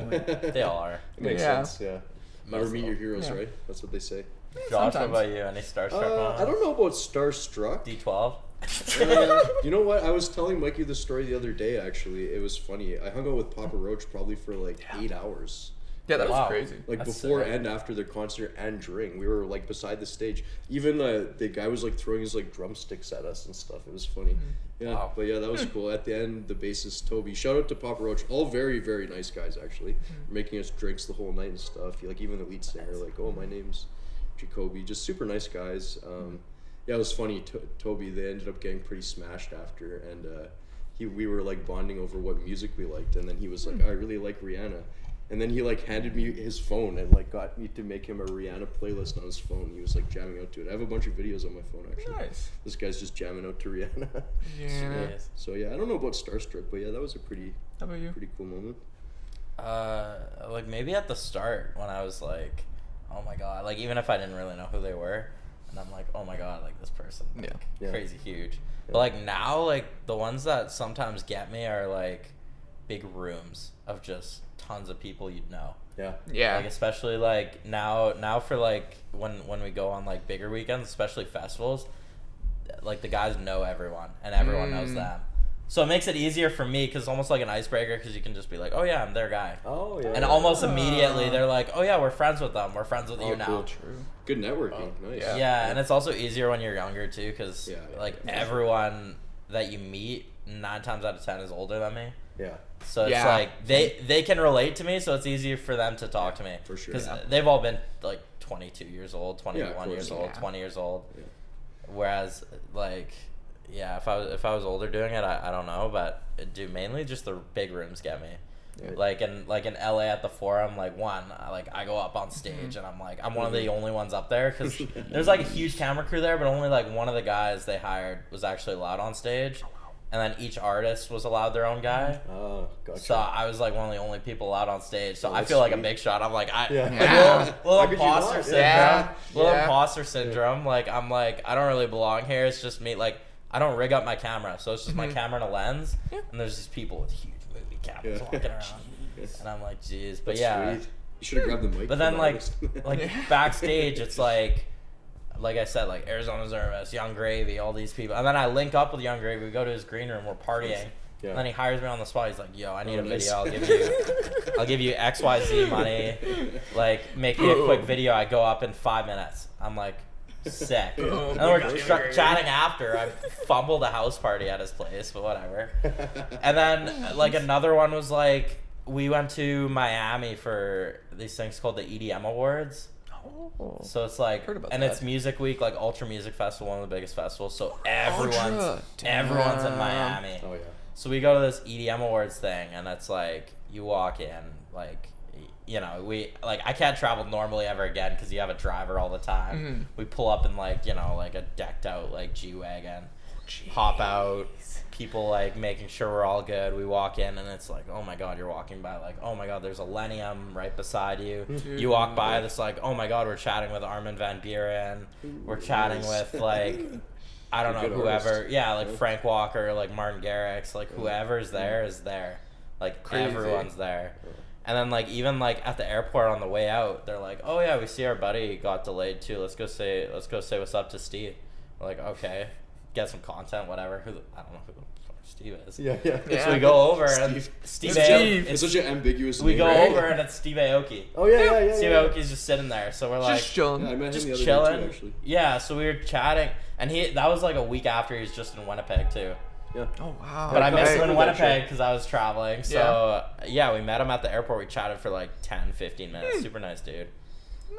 They all are. It makes sense. Yeah. Never meet your heroes, right? That's what they say. Josh, what about you? Any starstruck moments? I don't know about starstruck. D12. You know what? I was telling Mikey the story the other day. Actually, it was funny. I hung out with Papa Roach probably for like 8 hours. Yeah, that was crazy. Like That's before sick. and after the concert and during, we were like beside the stage. Even the guy was like throwing his like drumsticks at us and stuff. It was funny. Yeah, Wow. but yeah, that was cool. At the end, the bassist Toby. Shout out to Papa Roach. All very very nice guys actually, making us drinks the whole night and stuff. Like even the lead singer, like, oh, my name's Jacoby. Just super nice guys. Yeah, it was funny. Toby, they ended up getting pretty smashed after, and we were like bonding over what music we liked, and then he was like, I really like Rihanna. And then he like handed me his phone and like got me to make him a Rihanna playlist on his phone. He was like jamming out to it. I have a bunch of videos on my phone actually. Nice. This guy's just jamming out to Rihanna. Yeah. So yeah, I don't know about starstruck, but yeah, that was a pretty How about you? pretty cool moment. Like maybe at the start when I was like, oh my god, like even if I didn't really know who they were, and I'm like, oh my god, like this person, like, crazy huge. But like now, like the ones that sometimes get me are like big rooms of just tons of people you'd know. Yeah. Like especially like now for like when we go on like bigger weekends, especially festivals, like the guys know everyone and everyone knows them. So it makes it easier for me because it's almost like an icebreaker because you can just be like, oh yeah, I'm their guy. Oh yeah. And almost immediately they're like, oh yeah, we're friends with them. We're friends with you now. Cool. True. Good networking. Nice. Yeah, and it's also easier when you're younger too because everyone that you meet 9 times out of 10 is older than me. Yeah. So it's like they can relate to me, so it's easier for them to talk to me. For sure. Because they've all been like 22 years old, 21 years old, 20 years old. Yeah. Whereas like if I was older doing it, I don't know, but mainly just the big rooms get me. Yeah. Like in LA at the Forum, like I go up on stage and I'm like I'm one of the only ones up there because there's like a huge camera crew there, but only like one of the guys they hired was actually allowed on stage. And then each artist was allowed their own guy. Oh, gotcha. So I was like one of the only people allowed on stage. So I feel sweet. like a big shot. I'm like, How could you imposter not? syndrome. Imposter syndrome. Like I'm like I don't really belong here. It's just me. Like I don't rig up my camera, so it's just my camera and a lens. And there's these people with huge movie cameras walking around, and I'm like, jeez. But That's sweet. You should have grabbed the mic. But then like backstage, it's like like I said, like Arizona Zervis, Young Gravy, all these people. And then I link up with Young Gravy. We go to his green room. We're partying. Yeah. And then he hires me on the spot. He's like, "Yo, I need a nice. video. I'll give you XYZ money. Like, make me a quick video." I go up in 5 minutes. I'm like, sick. And then we're chatting after. I fumbled a house party at his place, but whatever. And then like another one was like, we went to Miami for these things called the EDM Awards. Oh. So it's like, Heard about and that. it's Music Week, like Ultra Music Festival, one of the biggest festivals. So everyone's in Miami. Oh yeah. So we go to this EDM Awards thing, and it's like, you walk in, like, you know, I can't travel normally ever again because you have a driver all the time. Mm-hmm. We pull up in like, you know, like a decked out like G-Wagon, hop out, people like making sure we're all good. We walk in and it's like, oh my God, you're walking by, like, oh my God, there's a Lenium right beside you. Dude. You walk by, it's like, oh my God, we're chatting with Armin van Buren. We're chatting with like, I don't know, Good whoever. artist. Yeah, like Frank Walker, like Martin Garrix, like whoever's there is there. Like Crazy. everyone's there. And then like even like at the airport on the way out, they're like, "Oh yeah, we see our buddy got delayed too. Let's go say what's up to Steve." We're like, "Okay, get some content, whatever." I don't know who the fuck Steve is. Yeah. So we go over and Steve. Steve. It's such an ambiguous We name, go right? over and it's Steve Aoki. Oh yeah. Steve Aoki's just sitting there, so we're like, Just chilling. Yeah, I met him just the other chilling. day too, actually. Yeah, so we were chatting, and that was like a week after he was just in Winnipeg too. Yeah. Oh wow. But I missed him covered in that Winnipeg shit. because I was traveling. So, yeah, we met him at the airport. We chatted for like 10, 15 minutes. Super nice dude.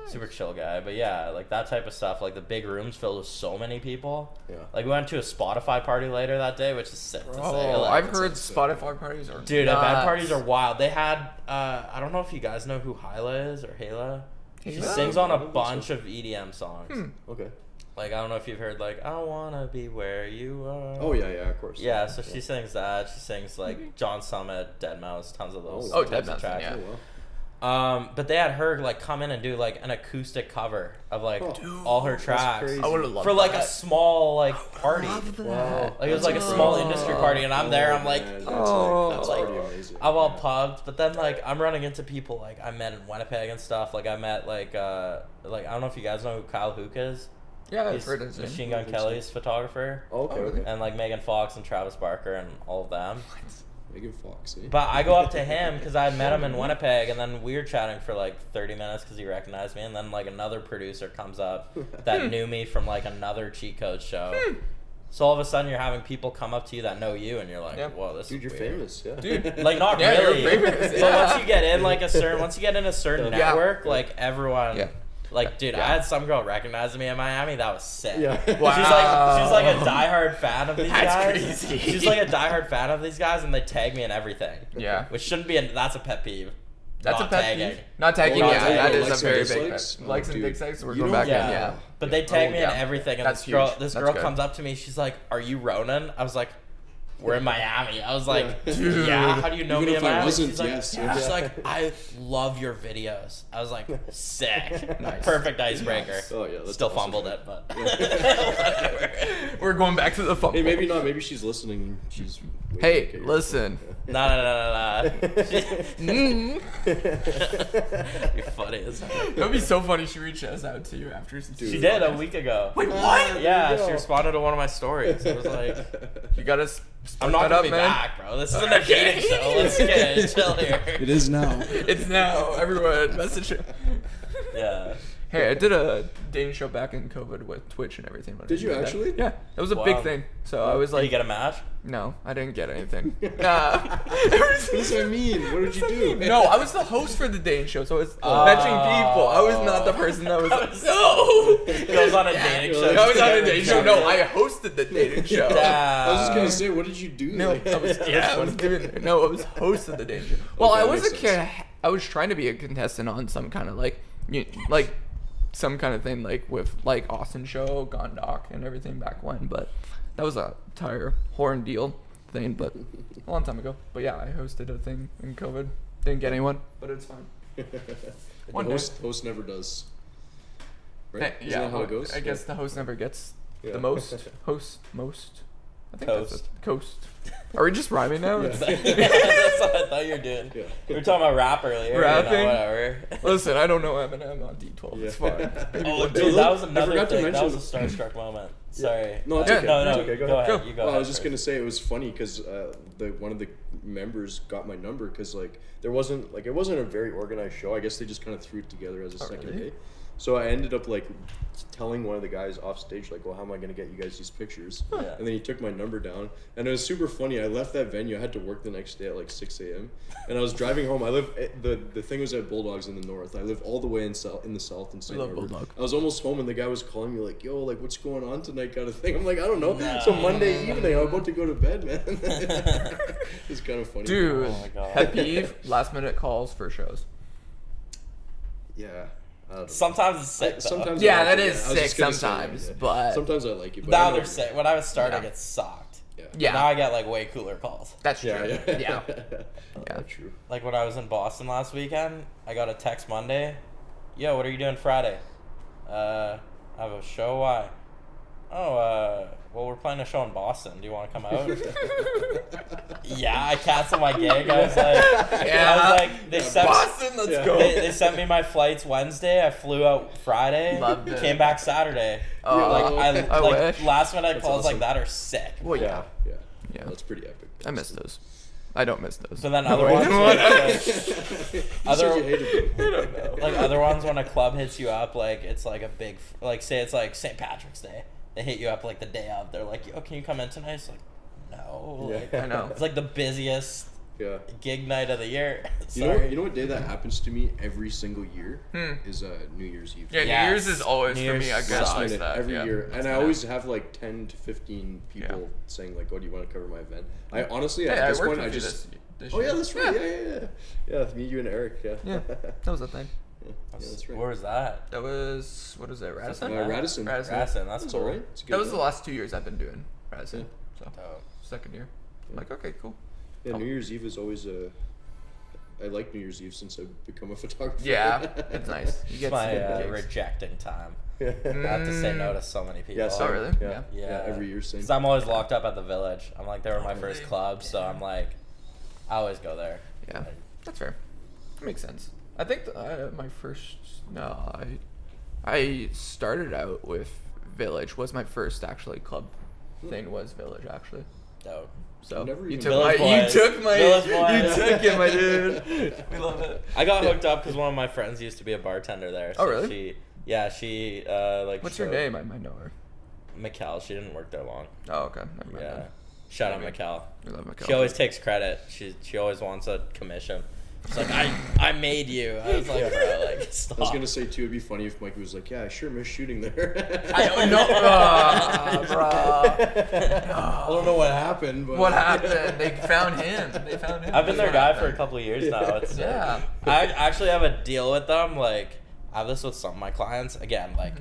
Super chill guy. But yeah, like that type of stuff. Like the big rooms filled with so many people. Yeah. Like we went to a Spotify party later that day, which is sick to say. Oh, Like, I've heard Spotify parties are dude, nuts. event parties are wild. They had, I don't know if you guys know who Hyla is or Hala. She Hala? sings on I a don't think bunch so. of EDM songs. Okay. Like, I don't know if you've heard, like, I wanna be where you are. Oh yeah, of course. Yeah, so she sings that. She sings like John Summit, Dead Mouse, tons of those. Oh, types Dead of Mouse, tracks. yeah. Oh wow. But they had her like come in and do like an acoustic cover of like Dude, all her that's tracks crazy. I would have loved for like that. a small like party. Wow. Like it was like a That's small incredible. industry party, and I'm there. I'm like, man, that's pretty like, amazing. I'm all pumped. But then like I'm running into people like I met in Winnipeg and stuff. Like I met like I don't know if you guys know who Kyle Hook is. Yeah, I've He's heard his name. Machine Gun Kelly's photographer. Oh, okay, Oh, okay. And like Megan Fox and Travis Barker and all of them. Megan Fox. Eh? But I go up to him because I had met him in Winnipeg, and then we were chatting for like 30 minutes because he recognized me, and then like another producer comes up that knew me from like another cheat code show. So all of a sudden you're having people come up to you that know you, and you're like, Yeah. "Whoa, this Dude, is you're weird." famous. Yeah. Dude. Like not Yeah, you're really, famous, but yeah. once you get in like once you get in a certain Yeah. network, like everyone. Yeah. Like, dude, Yeah. I had some girl recognizing me in Miami. That was sick. Yeah. Wow. She's like a diehard fan of these That's guys. crazy. She's like a diehard fan of these guys, and they tag me in everything. Yeah. Which shouldn't be. That's a pet peeve. That's Not a pet tagging. peeve. Not tagging, Oh, yeah, tagging, that is likes a and very big dislikes? pet. Likes and dude. dislikes, we're You going don't- back in, Yeah. yeah. But they tag me in yeah. everything, and That's this girl, huge. this That's girl good. comes up to me. She's like, "Are you Ronin?" I was like, "We're in Miami." I was like, Yeah. Dude. "Yeah, how do you know Even me if in I Miami?" wasn't, She's like, yes, She's yeah. like, "I love your videos." I was like, "Sick, Nice. perfect icebreaker." Oh yeah. That's Still awesome. fumbled it, but We're going back to the fumble. Hey, maybe not. Maybe she's listening. And she's. waiting to Hey, get your- listen. no. Mm. You're funny as hell. That'd be so funny. She reached us out to you after. Dude. She did a week ago. Wait, what? Yeah, There you she go. responded to one of my stories. It was like, You gotta I'm start not that gonna up, be man. back, bro. This isn't a dating show. Let's get chill here. It is now. It's now. Everyone, message her. Yeah. Hey, I did a dating show back in COVID with Twitch and everything. when I Did you that. actually? Yeah, it was a Wow. big thing. So I was Did like, you get a match? no, I didn't get anything. Nah. What does that mean? What did you do? No, I was the host for the dating show, so I was matching people. I was not the person that was like, no. Goes on a dating show. I was on a Just dating show. No, I hosted the dating show. I was just gonna say, what did you do? No, Like- I was doing. No, I was hosting the dating show. Well, Okay, I that was makes sense. I was trying to be a contestant on some kind of like some kind of thing like with like Austin Show, Gondok, and everything back when. But that was a entire horn deal thing, but a long time ago. But yeah, I hosted a thing in COVID. Didn't get anyone, but it's fine. One the day. host never does. Right? Isn't Yeah, that how it goes? I guess the host never gets Yeah. the most. Host most. I think that's it. Coast. Are we just rhyming now? Yeah. That's what I thought you were doing. Yeah. We were talking about rap earlier. Rapping? You know, whatever. Listen, I don't know Eminem on D12. It's Yeah. fine. Maybe Oh, one day. dude, that was I another forgot to thing. That was mention- a starstruck moment. Sorry. No, it's Yeah. okay. No, It's no. okay. Go ahead. Go. You go Well, I ahead was just first. gonna say it was funny because one of the members got my number because like it wasn't a very organized show. I guess they just kind of threw it together as a second really? day. So I ended up like telling one of the guys off stage like, well, how am I gonna get you guys these pictures? Yeah. And then he took my number down, and it was super funny. I left that venue. I had to work the next day at like 6 a.m. And I was driving home. I live the thing was at Bulldogs in the north. I live all the way in the south in St. love Norbert. Bulldog. I was almost home, and the guy was calling me like, yo, like what's going on tonight, kind of thing. I'm like, I don't know. So Monday evening, I'm about to go to bed, man. It's kind of funny. Dude, Oh my God. pet peeve, last minute calls for shows. Yeah. I don't know. Sometimes it's sick. Though. Sometimes Yeah, I like that it, is I was sick just gonna say sometimes, that, but- sometimes I like it. But Now I know- they're sick. When I was starting, Yeah. it sucked. Yeah. Now I get like way cooler calls. That's true. Yeah, Yeah. yeah. True. Like when I was in Boston last weekend, I got a text Monday. Yo, what are you doing Friday? I have a show. Why? Oh, well, we're playing a show in Boston. Do you want to come out? Yeah, I canceled my gig. I was like, Yeah. I was like, they sent Boston, let's Yeah. go. They sent me my flights Wednesday. I flew out Friday. Loved it. Came back Saturday. Oh, like I like wish. last minute That's calls awesome. like that are sick. Well, yeah. Yeah. Yeah. That's pretty epic. I miss those. I don't miss those. So then No, other wait, ones, what? You Other- said you hated them. I don't know. like other ones when a club hits you up, like it's like a big, like say it's like St. Patrick's Day. They hit you up like the day of. They're like, yo, can you come in tonight? It's like, no. Yeah. Like, I know. it's like the busiest Yeah. gig night of the year. You know, Sorry. you know what day that happens to me every single year Hmm. is New Year's Eve. Yeah, Yes. New Year's is always New for me. I Year's guess Last like minute, that. every yeah. year, and I Yeah. always have like 10 to 15 people Yeah. saying like, "Oh, do you want to cover my event?" I honestly, Hey, at I this worked point, with I you just. this Oh year. yeah, that's right. Yeah. Me, you, and Eric. Yeah. Yeah, that was the thing. Yeah, that's right. Where was that? That was what is it, Radisson? Radisson. Radisson. Radisson. That's That's cool. all right. It's a good That was the event. last 2 years I've been doing Radisson. So Dope. second year. I'm like, okay, cool. Yeah, Oh. New Year's Eve is always a. I like New Year's Eve since I've become a photographer. Yeah, it's nice. You It's get my some gigs. rejecting time. Yeah. I have to say no to so many people. Yeah, Oh, same. really? Yeah. Yeah. Yeah. Every year, same. Because I'm always locked up at the Village. I'm like, they were my first really? club, so I'm like, I always go there. Yeah, that's fair. That makes sense. I think my first I started out with Village. Was my first actually club thing was Village actually. Dope. So Never you even- took my Village you boys. took my Village you boys. took it, my dude. We love it. I got hooked up because one of my friends used to be a bartender there. So Oh, really? She like. What's your showed- name? I might know her. Mikkel. She didn't work there long. Oh, okay. Never mind. Yeah. then. Shout out Maybe. Mikkel. We love Mikkel. She always takes credit. She always wants a commission. She's like, I made you. I was like, bro, like stop. I was gonna say too, it'd be funny if Mikey was like, "Yeah, I sure miss shooting there." I don't know, bro. I don't know what happened, but What happened? They found him. They found him. I've been their That's guy what for a happened. couple of years now. It's Yeah. I actually have a deal with them. Like, I have this with some of my clients. Again, like,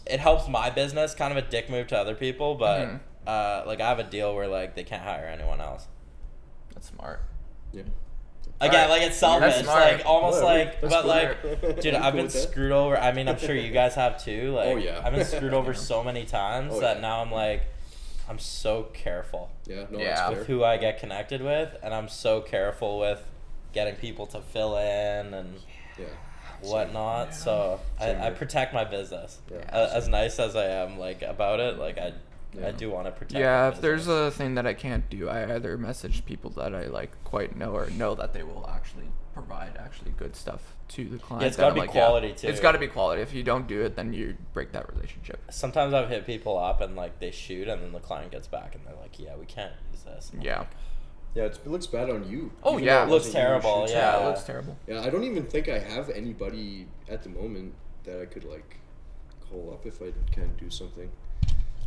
it helps my business. Kind of a dick move to other people, but like, I have a deal where like they can't hire anyone else. That's smart. yeah. Again, Alright. like it's selfish, That's smart. like almost Whatever. like, That's but cool. like, dude, I'm I've cool been with that. screwed over. I mean, I'm sure you guys have too. Like, Oh, yeah. I've been screwed over so many times Oh, that yeah. now I'm like, I'm so careful Yeah, no, Yeah. that's with fair. who I get connected with, and I'm so careful with getting people to fill in and Yeah. whatnot. So Same I here. protect my business. Yeah. As nice as I am, like about it, like I Yeah. do want to protect. Yeah, my if there's business. a thing that I can't do, I either message people that I like quite know or know that they will actually provide actually good stuff to the client. it's that gotta I'm be like, quality, too. It's got to be quality. If you don't do it, then you break that relationship. Sometimes I've hit people up and like they shoot, and then the client gets back and they're like, "Yeah, we can't use this." And I'm Yeah. like, Yeah, it looks bad on you. Oh, Even yeah. though It looks wasn't you who terrible, shoots yeah. it. it looks terrible. Yeah, I don't even think I have anybody at the moment that I could like call up if I can't do something.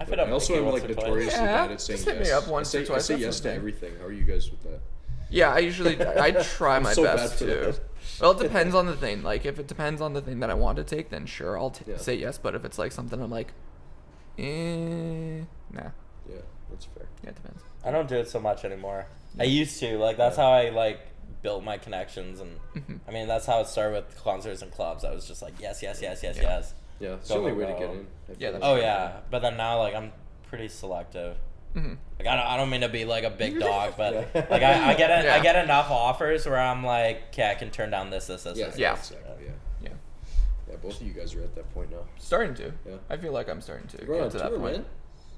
I fit I up. also Mickey am once like or twice. notoriously Yeah, bad at saying just hit me yes. up once I or say, twice, I say that's yes to okay. everything. How are you guys with that? Yeah, I usually I try my so bad best for to. that. Well, it depends on the thing. Like if it depends on the thing that I want to take, then sure I'll Yeah. say yes. But if it's like something I'm like, nah. Yeah, that's fair. Yeah, it depends. I don't do it so much anymore. I used to. Like that's how I like built my connections, and I mean that's how it started with concerts and clubs. I was just like yes, yes, yes, yes, Yeah. yes. Yeah, it's Go, the only go, way to go. get in. I Yeah, feel that's like. Oh yeah, but then now like I'm pretty selective. Like I don't mean to be like a big dog, but like I get enough offers where I'm like, okay, I can turn down this. Yeah, this. exactly. Yeah, both of you guys are at that point now. Starting to. Yeah. I feel like I'm starting to You're on get to that tour, point. man.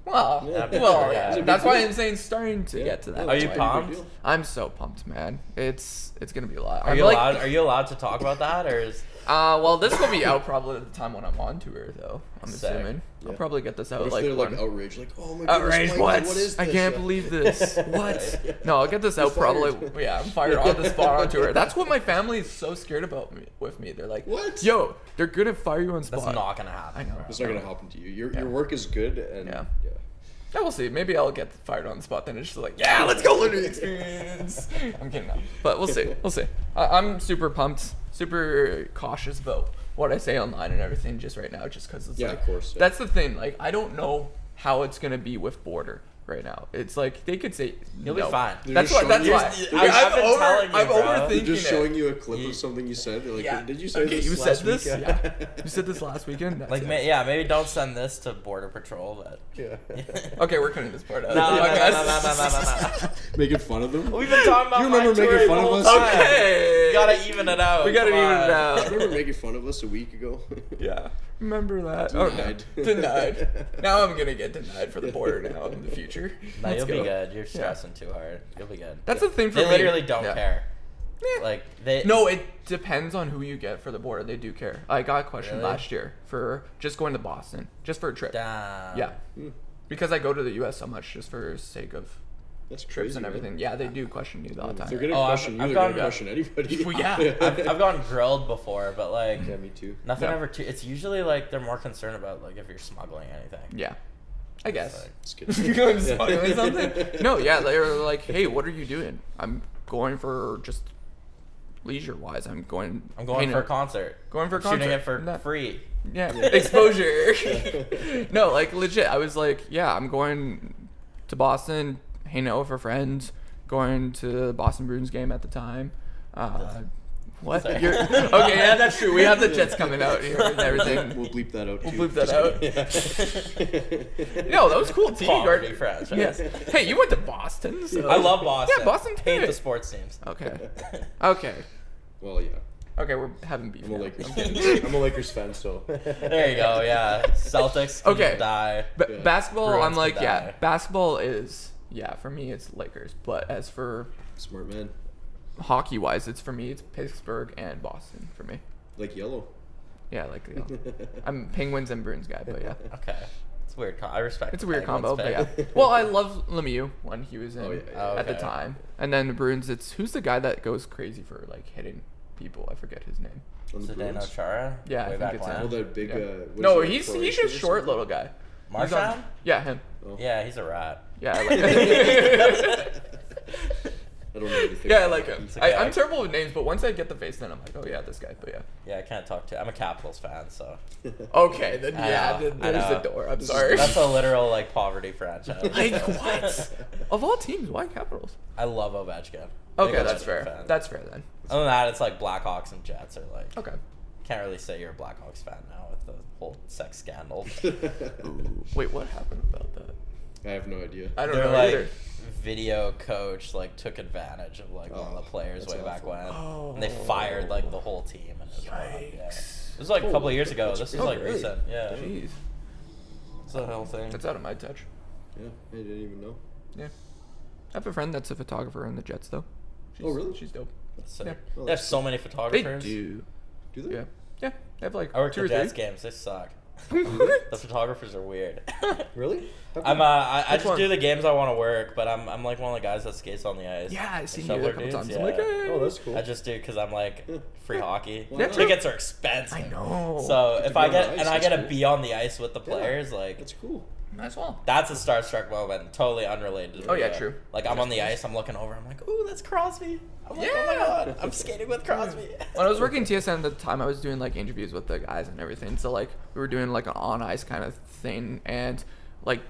Well, Yeah. well, Yeah. yeah. That's why I'm saying starting to get to that. Are you point. pumped? I'm so pumped, man. It's gonna be a lot. Are I'm you like, allowed? Are you allowed to talk about that, or is? Well, this will be out probably at the time when I'm on tour, though. I'm Sick. assuming I'll Yeah. probably get this out What if like they're like when- outraged, like, oh my goodness, outraged. Michael, What? what is I this? can't Yeah. believe this. What? Yeah. No, I'll get this out You're probably. fired. Yeah, I'm fired on the spot on tour. That's what my family is so scared about with me. They're like, What? Yo, they're gonna fire you on spot. That's not gonna happen. I know. bro. It's not gonna happen to you. Your work is good, and Yeah. yeah. Yeah, we'll see. Maybe I'll get fired on the spot. Then it's just like, yeah, let's go learning experience. I'm kidding, no. But we'll see. We'll see. I'm super pumped, super cautious about what I say online and everything just right now, just because it's Yeah, like, of course, yeah. that's the thing. Like, I don't know how it's gonna be with Border right now. It's like they could say You'll no. be fine. They're That's just why. That's showing why. you- I've been telling you, I'm bro. overthinking They're just showing it. you a clip of something you said. They're like, Yeah. did you say Okay, this you last said this? week? Yeah. You said this last weekend. That's Like, it. maybe don't send this to Border Patrol, but. Yeah. Okay, we're cutting this part out. No, of the no, no, podcast. no. Making fun of them. We've been talking about You remember my touring making fun the of whole us? time. Okay. You gotta even it out. We gotta Come even on. it out. Remember making fun of us a week ago? Yeah, remember that. Denied. Okay. Denied. Now I'm gonna get denied for the Border now in the future. No, Let's you'll be go. good. You're stressing too hard. You'll be good. That's the thing for They me. literally don't Yeah. care. Yeah. Like they. No, it depends on who you get for the Border. They do care. I got a question Really? last year for just going to Boston, just for a trip. Damn. Yeah, because I go to the U.S. so much just for sake of That's trips crazy, and man. everything. Yeah, they do question you all the If they're time. gonna Oh, I've- question you, I've they're gonna gone- question anybody. Well, yeah. I've gotten grilled before, but like Yeah, me too. nothing Yeah. ever. It's usually like they're more concerned about like if you're smuggling anything. Yeah, I guess. Like, Just You kidding. going smuggling something? No, yeah, they're like, hey, what are you doing? I'm going for just leisure-wise. I'm going for a concert. Going for a Shooting concert. it for No. free. Yeah, exposure. No, like legit. I was like, yeah, I'm going to Boston, hanging out with a friend, going to the Boston Bruins game at the time. What? Sorry. Okay, yeah, that's true. We have the Jets coming out here and everything. We'll bleep that out. We'll too. bleep that Just out. kidding. No, that was cool. TV Poverty guard. franchise. Yes. Hey, you went to Boston. So. I love Boston. Yeah, Boston's Hate great. the sports teams. Okay. Okay. Well, yeah. Okay, we're having beef. I'm a now. Lakers fan. I'm a Lakers fan, so. There you go. Yeah, Celtics. Can Okay. Die. Yeah. Basketball, Bruins I'm to like, die. yeah, basketball is, yeah, for me it's Lakers. But as for Smart man. hockey wise, it's for me, it's Pittsburgh and Boston for me. Like yellow. Yeah, like, you know, I'm Penguins and Bruins guy, but yeah. Okay. It's a weird. I respect. It's a the weird Penguins combo, but pick. yeah. Well, I love Lemieux when he was in Oh, yeah, yeah. at the Okay. time. And then the Bruins, it's, who's the guy that goes crazy for, like, hitting people? I forget his name. On the Zdeno Bruins. Chara. Yeah, I Way think back it's when. him. Oh, that big. Yeah. What No, is it, he's Croatia just or short something? little guy. He's on- Marchand? Yeah, him. Oh. Yeah, he's a rat. Yeah, I like I don't know anything. Yeah, I about like that. him. He's a guy. I'm terrible with names, but once I get the face, then I'm like, oh yeah, this guy. But yeah. Yeah, I can't talk to. I'm a Capitals fan, so Okay, then I yeah, know, then I there's the know. door. I'm This is- sorry. that's a literal like poverty franchise. Like what? Of all teams, why Capitals? I love Ovechkin. Okay, Big that's Ovechkin fair. fan. That's fair then. Other than that, it's like Blackhawks and Jets are like. Okay. Can't really say you're a Blackhawks fan now with the whole sex scandal. Ooh, wait, what happened about that? I have no idea. I don't Their know like either. video coach like took advantage of like one of Oh, the players that's way back awful. when. And they fired like the whole team. And it was wrong. Yeah. Yikes. This was like a couple Holy years ago. crap. This was Oh, like really? recent. Yeah. Jeez, It's the whole thing. that's out of my touch. Yeah, I didn't even know. Yeah. I have a friend that's a photographer in the Jets though. Oh, really? She's dope. That's sick. Yeah. Oh, They have that's so many They photographers. do. Do they? Yeah. Yeah. They have like I worked 2 or at Jets 3. games. They suck. Do The photographers are weird. Really? How I'm come? I Which just one? do the games I want to work, but I'm like one of the guys that skates on the ice. Yeah, I've seen you Shoveler a couple dudes, times. yeah. I'm like, hey. Oh, that's cool. I just do because I'm like free hockey. Why not? Tickets are expensive. I know. So To if be I on get the ice, and I that's get to cool. be on the ice with the Yeah, players, like That's cool. might as well. that's a starstruck moment, totally unrelated. To Oh, yeah, the- true. Like I'm on the ice, I'm looking over, I'm like, ooh, that's Crosby. I'm like, oh my Yeah. god, I'm skating with Crosby. When I was working TSN at the time, I was doing like interviews with the guys and everything. So like we were doing like an on ice kind of thing, and like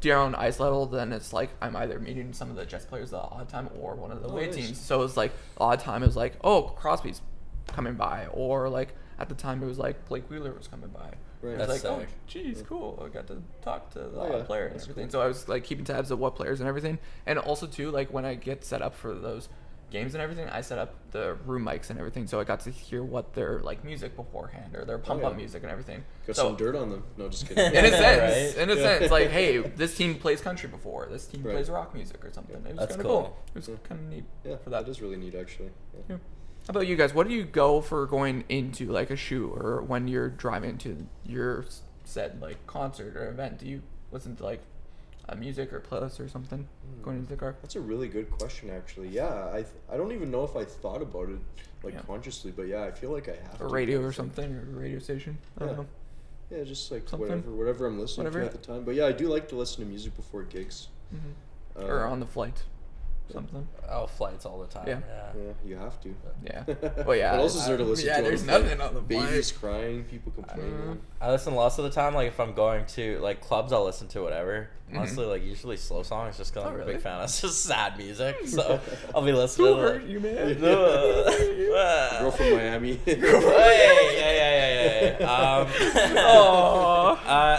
down ice level, then it's like I'm either meeting some of the Jets players the odd time or one of the away nice. teams. So it was like odd time. It was like, oh, Crosby's coming by, or like at the time it was like Blake Wheeler was coming by, Right. I was That's like, sick. oh, geez, cool. I got to talk to the Oh, yeah. player and That's everything. cool. So I was like keeping tabs of what players and everything. And also too, like when I get set up for those games and everything, I set up the room mics and everything, so I got to hear what their like music beforehand or their pump up music and everything. Got So some dirt on them. No, just kidding. in a sense, Right? sense, like, hey, this team plays country before. This team Right. plays rock music or something. It was That's kind of cool. cool. It was kind of neat. Yeah, for that. is really neat actually. Yeah. How about you guys? What do you go for going into like a shoot or when you're driving to your said like concert or event? Do you listen to like music or playlist or something going into the car? That's a really good question, actually. Yeah, I don't even know if I thought about it like Yeah. consciously, but yeah, I feel like I have Or to. radio kind or of thing. something, or a radio station? I don't Yeah. know. Yeah, just like Something. whatever I'm listening Whatever. to at the time. But yeah, I do like to listen to music before gigs. Or on the flight, something. Oh, flights all the time. Yeah. Yeah, you have to. Yeah. Well, yeah. What else is there to listen yeah, to? there's on the flight? nothing on the Babies flight. crying, people complaining. I listen lots of the time. Like if I'm going to like clubs, I'll listen to whatever. Honestly, like usually slow songs, just because I'm a really? big fan of just sad music. So I'll be listening. Who to hurt like, you, man? Girl from Miami. Hey, yeah.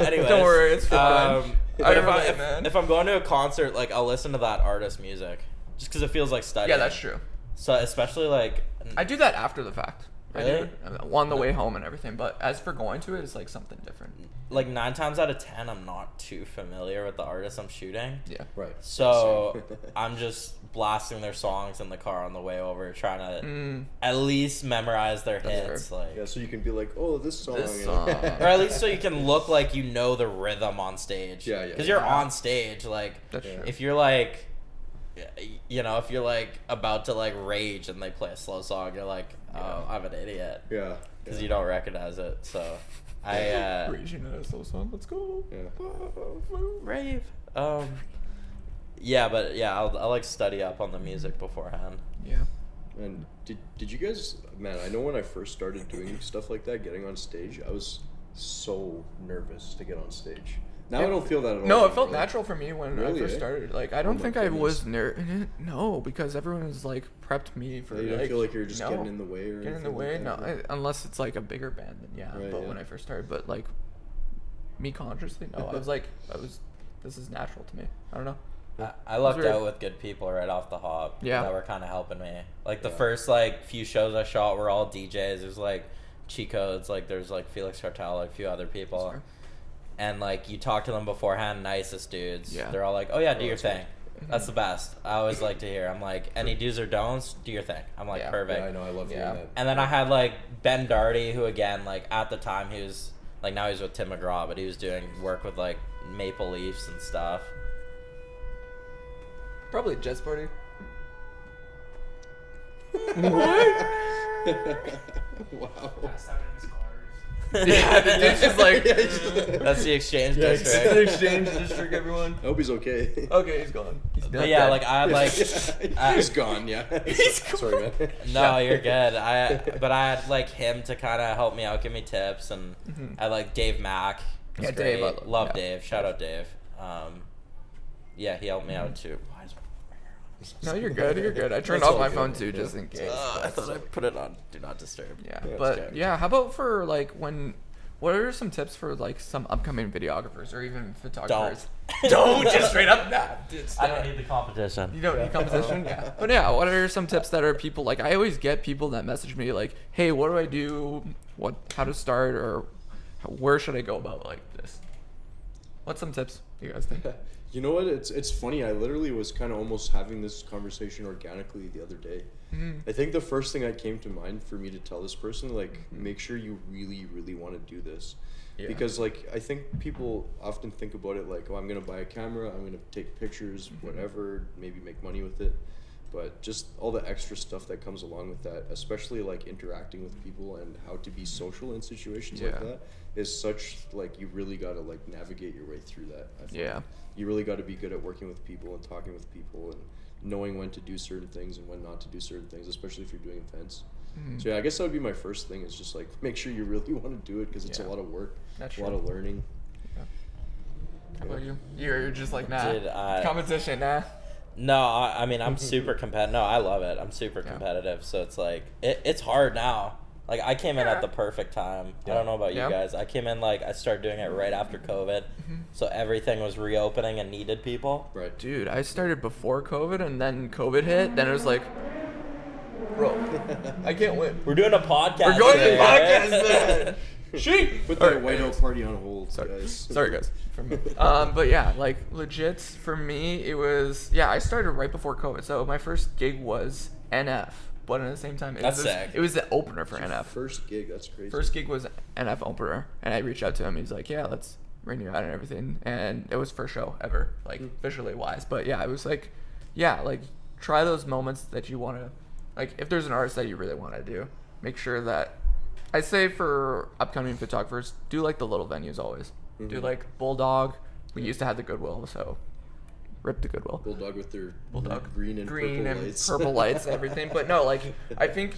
Anyways, Don't worry, it's fine. But I if, relate, man. if I'm going to a concert, like I'll listen to that artist's music, just because it feels like studying. Yeah, that's true. So especially like I do that after the fact. Really? I do. On the way home and everything. But as for going to it, it's like something different. like 9 times out of 10, I'm not too familiar with the artist I'm shooting. Yeah. Right. So I'm just blasting their songs in the car on the way over, trying to at least memorize their That's hits, fair. like, Yeah, so you can be like, oh, this song. This you song. know? or at least so you can look like you know the rhythm on stage. Yeah, yeah, Because you're yeah. on stage, like, That's Yeah. true. if you're like, you know, if you're like about to like rage and they play a slow song, you're like, oh, I'm an idiot, Yeah. because you don't recognize it. So I Raging at a slow song. Let's go. Yeah. rave. Yeah, but yeah, I'll like study up on the music beforehand. Yeah. And did you guys, man, I know when I first started doing stuff like that, getting on stage, I was so nervous to get on stage. Now I don't feel that at all. No, it felt Like, natural for me when I Really, first eh? started. Like, I don't my think I goodness. was No, because everyone was like prepped me for. You don't like, feel like you're just no. getting in the way or Getting in the anything way? like No, that? unless it's like a bigger band, then yeah. Right, but yeah. when I first started, but like me consciously, no, I was like, this is natural to me. I don't know. I lucked weird. out with good people right off the hop. Yeah. That were kind of helping me. Like the Yeah. first like few shows I shot were all DJs. There's like Chico. It's like there's like Felix Cartel, like a few other people. Sorry. And like you talk to them beforehand, nicest dudes. Yeah. They're all like, oh yeah, do Oh, your that's thing. That's the best. I always like to hear. I'm like, any do's or don'ts, do your thing. I'm like, Yeah. perfect. Yeah, I know. I love Yeah. hearing that. And then I had like Ben Darty, who again, like at the time he was like, now he's with Tim McGraw, but he was doing work with like Maple Leafs and stuff. Probably a Jets party. Wow. Passed out in his cars. Yeah, the dude's just like. That's the exchange Yeah, district. The exchange district, everyone. I hope he's okay. Okay, he's gone. He's But not yeah, dead. like I had like He's gone. Yeah. He's gone. Sorry, man. no, you're good. But I had like him to kind of help me out, give me tips, and I like Dave Mack. He's Yeah, great. Dave, Love yeah. Dave. Shout out Dave. Yeah, he helped me out too. Why is No, you're good. You're good. I turned That's off all my good. phone too, Yeah. just in case. I thought I put it on Do Not Disturb. Yeah, Yeah, but it's good. yeah, how about for like what are some tips for like some upcoming videographers or even photographers? Don't just straight up. Nah, I don't need the competition. You don't need competition, yeah. But yeah, what are some tips that are people like? I always get people that message me like, "Hey, what do I do? How to start, or where should I go about like this?" What's some tips you guys think? You know what? It's funny. I literally was kind of almost having this conversation organically the other day. I think the first thing that came to mind for me to tell this person, like, make sure you really, really want to do this. Yeah. Because, like, I think people often think about it like, oh, I'm going to buy a camera, I'm going to take pictures, whatever, maybe make money with it. But just all the extra stuff that comes along with that, especially, like, interacting with people and how to be social in situations like Yeah. that, is such, like, you really got to, like, navigate your way through that. I feel. Yeah. You really got to be good at working with people and talking with people and knowing when to do certain things and when not to do certain things, especially if you're doing events. So yeah, I guess that would be my first thing, is just like make sure you really want to do it, because it's a Yeah. lot of work, That's a lot true. of learning. How about you? You're just like, nah. Dude, Competition, nah. No, I mean I'm super competitive. No, I love it. I'm super Yeah. competitive. So it's like it's hard now. Like, I came in at the perfect time. I don't know about you Yeah. guys. I came in, like, I started doing it right after COVID. So everything was reopening and needed people. Right. Dude, I started before COVID, and then COVID hit. Then it was like, bro, I can't win. We're doing a podcast. We're going to today, podcast, right? man. She. Put that whiteout party on hold, guys. Sorry, guys. But yeah, like legit for me, it was I started right before COVID. So my first gig was NF, but at the same time, That's sick. it was the opener for NF. First gig, that's crazy. First gig was NF opener, and I reached out to him. He's like, "Yeah, let's bring you out and everything." And it was first show ever, like visually wise. But yeah, it was like, like try those moments that you want to, like if there's an artist that you really want to do, make sure that. I say for upcoming photographers, do like the little venues always. Do like Bulldog. We used to have the Goodwill, so rip the Goodwill. Bulldog with their Bulldog. green and purple lights. Purple lights, everything. But no, like I think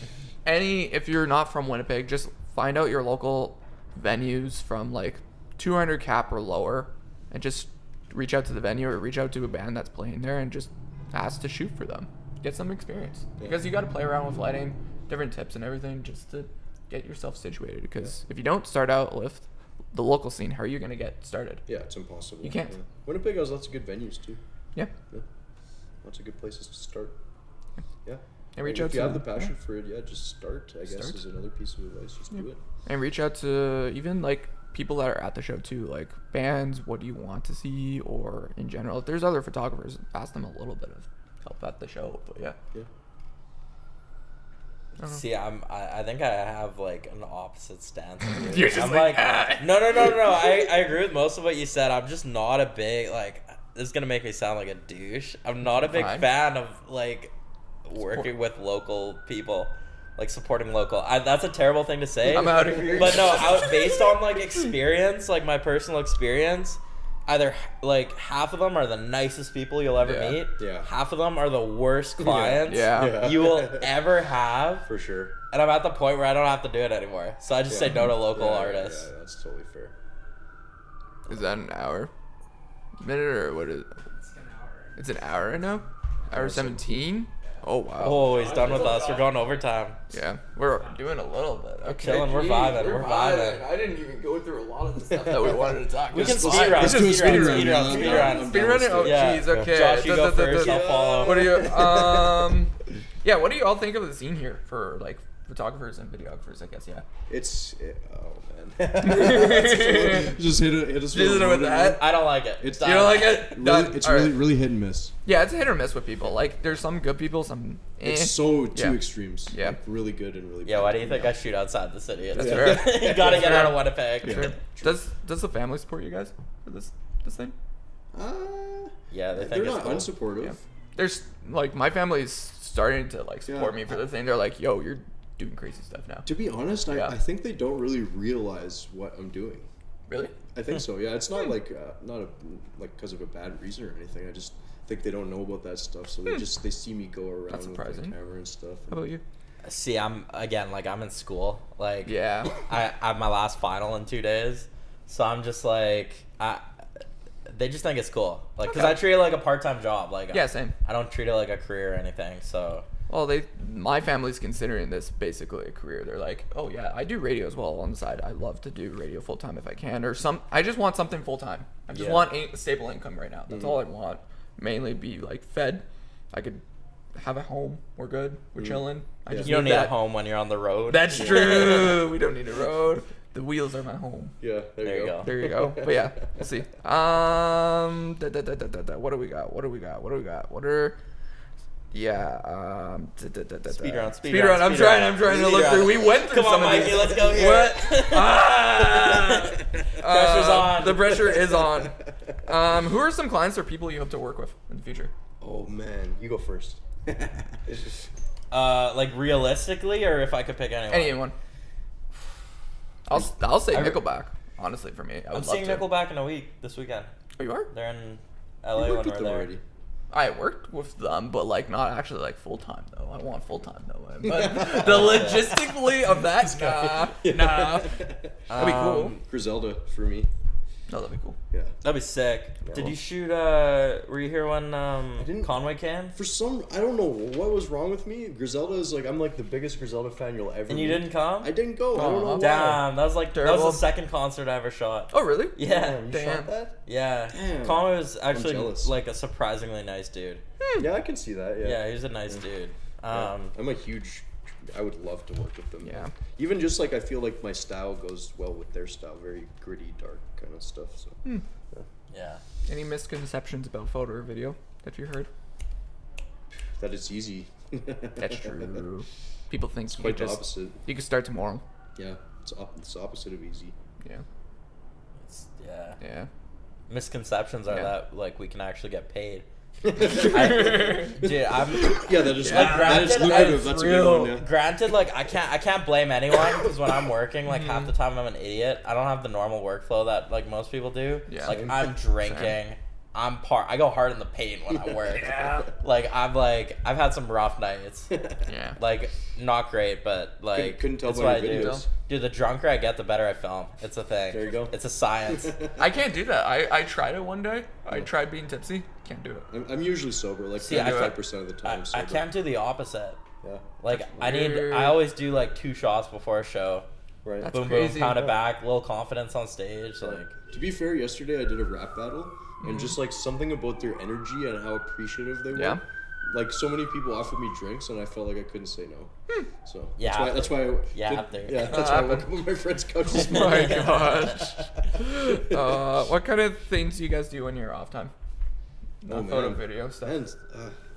if you're not from Winnipeg, just find out your local venues from like 200 cap or lower, and just reach out to the venue or reach out to a band that's playing there and just ask to shoot for them. Get some experience because you got to play around with lighting, different tips and everything, just to get yourself situated. Because if you don't start out with the local scene, how are you going to get started? Yeah, it's impossible. You can't. Yeah. Winnipeg has lots of good venues too. Yeah. Lots of good places to start. Yeah. And reach if out you to have the passion for it, just start. I guess Start. is another piece of advice. Just do it. And reach out to even like people that are at the show too, like bands. What do you want to see, or in general, if there's other photographers, ask them a little bit of help at the show. But yeah. See, I think I have like an opposite stance. Of You're just I'm like, no. I agree with most of what you said. I'm just not a big like. This is gonna make me sound like a douche. I'm not a big Fine. fan of like working with local people, like supporting local. That's a terrible thing to say. I'm out of here. But no, based on like experience, like my personal experience, either like half of them are the nicest people you'll ever meet. Yeah. Half of them are the worst clients Yeah. you will ever have. For sure. And I'm at the point where I don't have to do it anymore. So I just say no to local Yeah, artists. Yeah, that's totally fair. Is that an hour? Minute or what is it? It's an hour. It's an hour right now? Hour 17? Oh, wow. Oh, he's done with us. We're going overtime. Yeah. We're doing a little bit. Okay, chilling, we're vibing, we're vibing. I didn't even go through a lot of the stuff that we wanted to talk about. We can It's speed fine. run. Let's Speed just run. speed Speed run. run. Speed run. Speed running? Oh, Yeah. jeez. Okay. Josh, you go first. I'll follow. What do you, what do you all think of the scene here for, like, photographers and videographers, I guess, yeah. Oh man. Just hit us Hit it with that. I don't like it. It's You don't like it? it's All right. really hit and miss. Yeah, it's a hit or miss with people. Like, there's some good people, some It's so two Yeah. extremes. Yeah. Like, really good and really bad. Yeah, why do you think I shoot outside the city? That's fair. You gotta get fair. out of Winnipeg. Sure. Does the family support you guys for this thing? Yeah, they think They're it's not cool. unsupportive. Yeah. There's like my family's starting to like support me for the thing. They're like, "Yo, you're doing crazy stuff now." To be honest, Yeah. I think they don't really realize what I'm doing. Really? I think so. Yeah, it's not like because of a bad reason or anything. I just think they don't know about that stuff, so they see me go around That's with my surprising. camera and stuff. How about you? See, I'm in school. Like, Yeah. I have my last final in 2 days, so I'm just like, they just think it's cool. Like, because Okay. I treat it like a part-time job. Like, Yeah, same. I don't treat it like a career or anything. So Well, my family's considering this basically a career. They're like, "Oh yeah, I do radio as well on the side. I love to do radio full time if I can, or I just want something full time. I just want a stable income right now. That's all I want. Mainly be like fed. I could have a home. We're good. We're chilling. I just you don't need that. a home when you're on the road. That's true. We don't need a road. The wheels are my home. Yeah, there you go. There you go. But yeah, we'll see. What do we got? Speed run. Speed run. I'm trying to look through. We went through Come some on, of Mikey, these. let's go here. What? Pressure's on. The pressure is on. Who are some clients or people you hope to work with in the future? Oh man, you go first. Like realistically, or if I could pick anyone. Anyone. I'll say Nickelback. Honestly, for me, I would I'm love seeing to. Nickelback in a week this weekend. Oh, you are? They're in You LA worked when with we're them there. already. I worked with them, but like not actually like full time though. I want full time though. But the logistically of that, nah. That'd be cool. Griselda for me. No, that'd be cool. Yeah. That'd be sick. Yeah. Did you shoot? Were you here when didn't- Conway came? For some, I don't know what was wrong with me. Griselda is like, I'm like the biggest Griselda fan you'll ever And you meet. didn't come? I didn't go. I don't know why. Damn, that was like that Terrible. was the second concert I ever shot. Oh, really? Yeah, You Damn. shot that? yeah. Damn. Conway was actually jealous. like a surprisingly nice dude. Yeah, I can see that. Yeah. Yeah, he was a nice dude. Yeah. I'm a huge. I would love to work with them. Yeah. Even just like I feel like my style goes well with their style, very gritty, dark kind of stuff. So. Yeah. Any misconceptions about photo or video that you heard? That it's easy. That's true. People think you Quite could the just opposite. you could start tomorrow. Yeah, it's the opposite of easy. Yeah. Yeah. Yeah. Misconceptions are Yeah. that like we can actually get paid. Yeah, Dude, that is Yeah. that is Granted, lucrative. That's a good one. Yeah. Granted, like I can't blame anyone because when I'm working, like half the time I'm an idiot. I don't have the normal workflow that like most people do. Yeah. Like Same. I'm drinking. I go hard in the paint when I work. Yeah. I've had some rough nights. Yeah. Like not great, but like Couldn't tell it's by what I your do. videos. Dude, the drunker I get, the better I film. It's a thing. There you go. It's a science. I can't do that. I tried it one day. I tried being tipsy. Can't do it. I'm usually sober, like See, I 95% of the time. I sober. can't do the opposite. Yeah. Like weird. I always do like 2 shots before a show. Right. That's Boom crazy. boom, pound it back, little confidence on stage. Like To be fair, yesterday I did a rap battle, and just like something about their energy and how appreciative they were. Yeah. Like so many people offered me drinks, and I felt like I couldn't say no. So Yeah, that's why I yeah, did- after. yeah, that's why I woke up on my friend's couch this Oh my morning. gosh. What kind of things do you guys do when you're off time? Oh, Photo, man. video stuff. And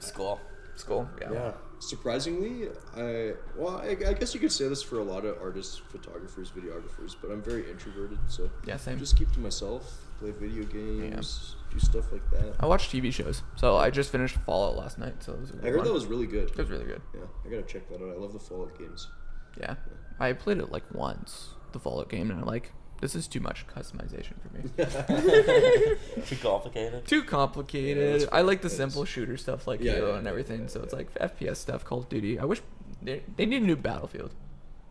School. School. Yeah. yeah, surprisingly, I guess you could say this for a lot of artists, photographers, videographers, but I'm very introverted, so Yeah, same. just keep to myself, play video games, do stuff like that. I watch TV shows. So I just finished Fallout last night. So it was a good I heard one. that was really good. It was really good. Yeah, I gotta check that out. I love the Fallout games. Yeah. I played it like once, the Fallout game, and I'm like, this is too much customization for me. Too complicated. Too Yeah, complicated. that's I like the fair. simple shooter stuff like Yeah, Halo yeah, and yeah, everything. yeah, So it's yeah. like FPS stuff, Call of Duty. I wish they need a new Battlefield.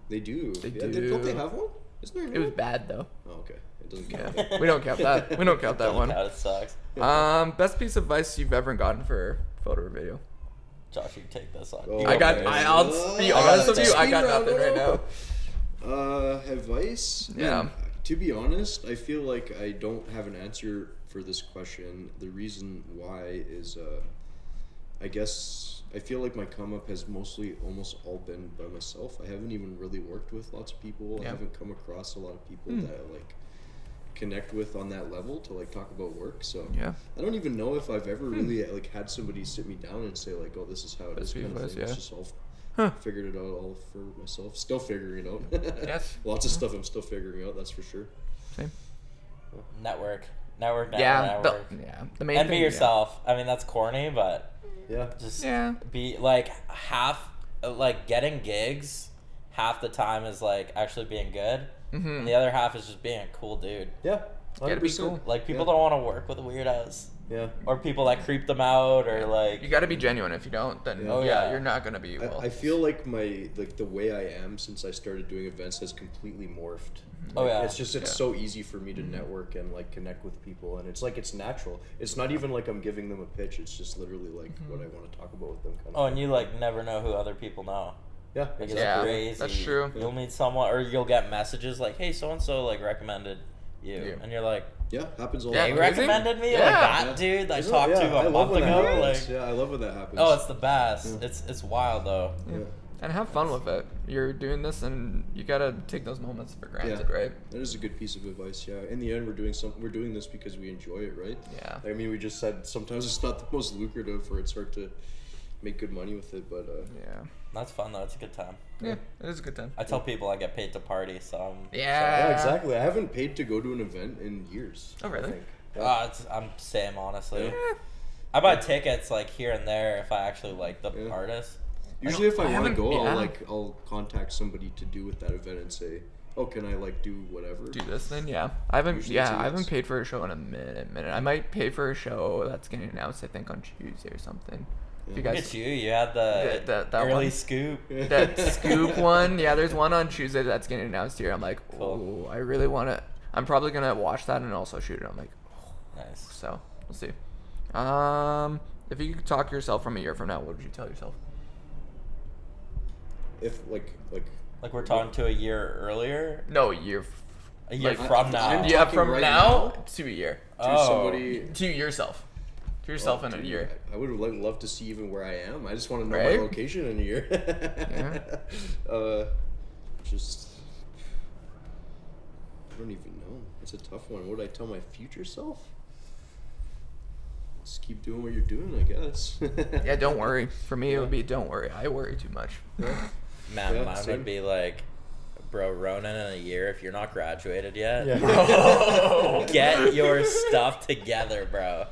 They do. They Don't they do. have one? Isn't there? a It new was one? bad though. Oh, okay. It doesn't Yeah. count. We don't count that. We don't count that one. God, it sucks. Best piece of advice you've ever gotten for photo or video? Josh, you take this on. Oh, You I go got. first. I'll be Oh, honest with it's you. a I got speed round, nothing right now. Advice? Yeah. Man, to be honest, I feel like I don't have an answer for this question. The reason why is, I guess I feel like my come up has mostly almost all been by myself. I haven't even really worked with lots of people. Yeah. I haven't come across a lot of people that I like connect with on that level to like talk about work. So Yeah. I don't even know if I've ever really like had somebody sit me down and say like, "Oh, this is how it is." Best piece Kind of of advice, thing. It's yeah. just all Huh. figured it out all for myself. Still figuring it out. Yes. Lots of stuff I'm still figuring out. That's for sure. Same. Network. Yeah. Network. The main And thing. be yourself. I mean, that's corny, but Yeah. just Yeah. be like like getting gigs half the time is like actually being good. Mm-hmm. And the other half is just being a cool dude. Yeah. Gotta be 100%. cool. Like people Yeah. don't want to work with weirdos Yeah. or people that creep them out or like You got to be genuine. If you don't, then Oh, yeah, yeah. you're not gonna be well. I feel like the way I am since I started doing events has completely morphed. Oh, Like, yeah. it's just Yeah. so easy for me to network and like connect with people, and it's like it's natural. It's not even like I'm giving them a pitch. It's just literally like what I want to talk about with them. Kind oh, of and thing. you like never know who other people know. Yeah. Like it's Exactly. Yeah, crazy. that's true. You'll meet someone or you'll get messages like, "Hey, so and so like recommended you," You. and you're like, Yeah. Happens all Yeah, "They the time. Amazing. recommended me Yeah. like that Yeah. dude I Isn't talked it? to Yeah, I a love month when that ago." happens. Like, Yeah, I love when that happens. oh, it's the best. Yeah. It's wild though. Yeah. And have fun with it. You're doing this, and you gotta take those moments for granted, Yeah. right? That is a good piece of advice. Yeah. In the end, we're doing this because we enjoy it, right? Yeah. I mean, we just said sometimes it's not the most lucrative, or it's hard to make good money with it, but Yeah. That's fun though. It's a good time. Yeah. It is a good time. I tell people I get paid to party, so I'm Yeah. yeah, exactly. I haven't paid to go to an event in years. Oh, really? I think. Yeah. I'm same honestly. Yeah. I buy tickets like here and there if I actually like the Yeah. artist. Usually, if I want to haven't- go, yeah. I'll contact somebody to do with that event and say, "Oh, can I like do whatever?" Do this then, yeah. I haven't. Usually Yeah, it's I haven't yes. paid for a show in a minute. I might pay for a show that's getting announced. I think on Tuesday or something. If you Yeah. Look guys at you. You had the that early one. scoop. that scoop one, yeah, there's one on Tuesday that's getting announced here. I'm like, Cool. oh, I really want to. I'm probably gonna watch that and also shoot it. I'm like, Nice. so we'll see. If you could talk to yourself from a year from now, what would you tell yourself? If like Like we're talking to a year earlier? No, a year. A year Like, from now? I'm Yeah, talking from right now now? to a year. to somebody. To yourself. To yourself in a Dude, year. I would love to see even where I am. I just want to know Right? my location in a year. Just I don't even know. It's a tough one. What would I tell my future self? Just keep doing what you're doing, I guess. Yeah, don't worry. For me, it would be don't worry. I worry too much. Man, Yeah, mine same. would be like, bro, Ronin in a year, if you're not graduated yet, get your stuff together, bro.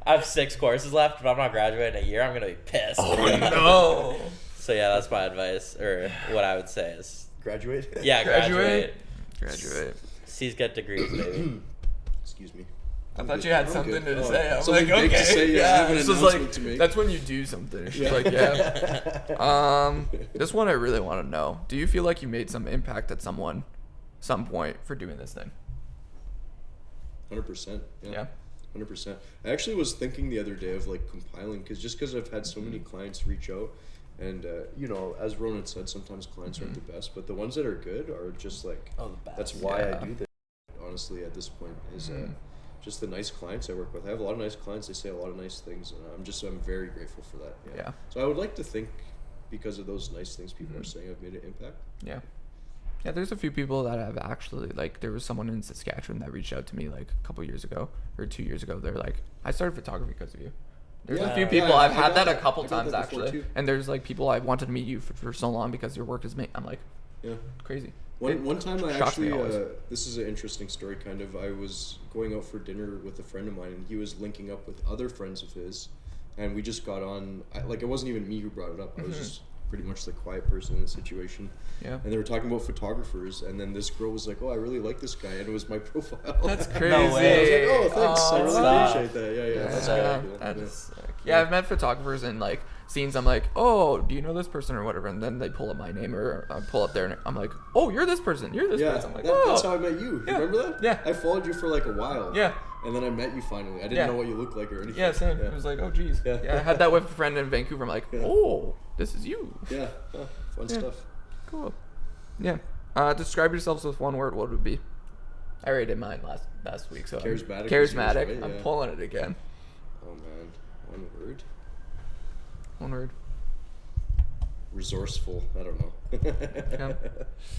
I have 6 courses left. If I'm not graduating in a year, I'm going to be pissed. No. So, yeah, that's my advice, or what I would say is, Graduate? yeah, graduate. Graduate. C's get degrees, baby. Excuse me. I I'm thought good. you had I'm something good. to Oh, say. I'm something like, big okay. to say, yeah, I have an This is announcement like, to make. that's when you do something. She's Yeah. like, yeah. This one I really want to know. Do you feel like you made some impact at some point for doing this thing? 100%. Yeah. 100%. I actually was thinking the other day of like compiling because I've had so many clients reach out, and you know, as Ronan said, sometimes clients aren't the best, but the ones that are good are just like Oh, the best. that's why Yeah. I do this. Honestly, at this point, is just the nice clients I work with. I have a lot of nice clients. They say a lot of nice things, and I'm very grateful for that. Yeah. So I would like to think because of those nice things people are saying, I've made an impact. Yeah. Yeah, there's a few people that have actually, like, there was someone in Saskatchewan that reached out to me, like, a couple years ago, or 2 years ago. They're like, I started photography because of you. There's a Yeah, few yeah, people, I I've got had that a that. couple I got times, that before, actually. too. And there's, like, people I wanted to meet you for so long because your work is made. I'm like, Yeah. crazy. One time I shocks me actually, always. this is an interesting story kind of, I was going out for dinner with a friend of mine, and he was linking up with other friends of his, and we just got on, it wasn't even me who brought it up, I was just pretty much the quiet person in the situation. Yeah. And they were talking about photographers, and then this girl was like, oh, I really like this guy, and it was my profile. That's crazy. No way. I was like, oh, thanks, I really stop. appreciate that. Yeah, that's Yeah, great. that Yeah. is sick. Yeah, I've met photographers in like scenes. I'm like, oh, do you know this person or whatever? And then they pull up my name or I pull up there and I'm like, oh, you're this person. You're this Yeah, person. I'm like, that's oh. how I met you. Yeah. Remember that? Yeah. I followed you for like a while. Yeah. And then I met you finally. I didn't Yeah. know what you looked like or anything. Yeah, same. Yeah. It was like, oh, geez. Yeah. Yeah, I had that with a friend in Vancouver. I'm like, Yeah. oh, this is you. Yeah. Oh, fun Yeah. stuff. Cool. Yeah. Describe yourselves with one word. What would it be? I already did mine last week. So Charismatic was Charismatic. yours, right? I'm Yeah. pulling it again. Oh man, one word. One word. Resourceful. I don't know. Yeah.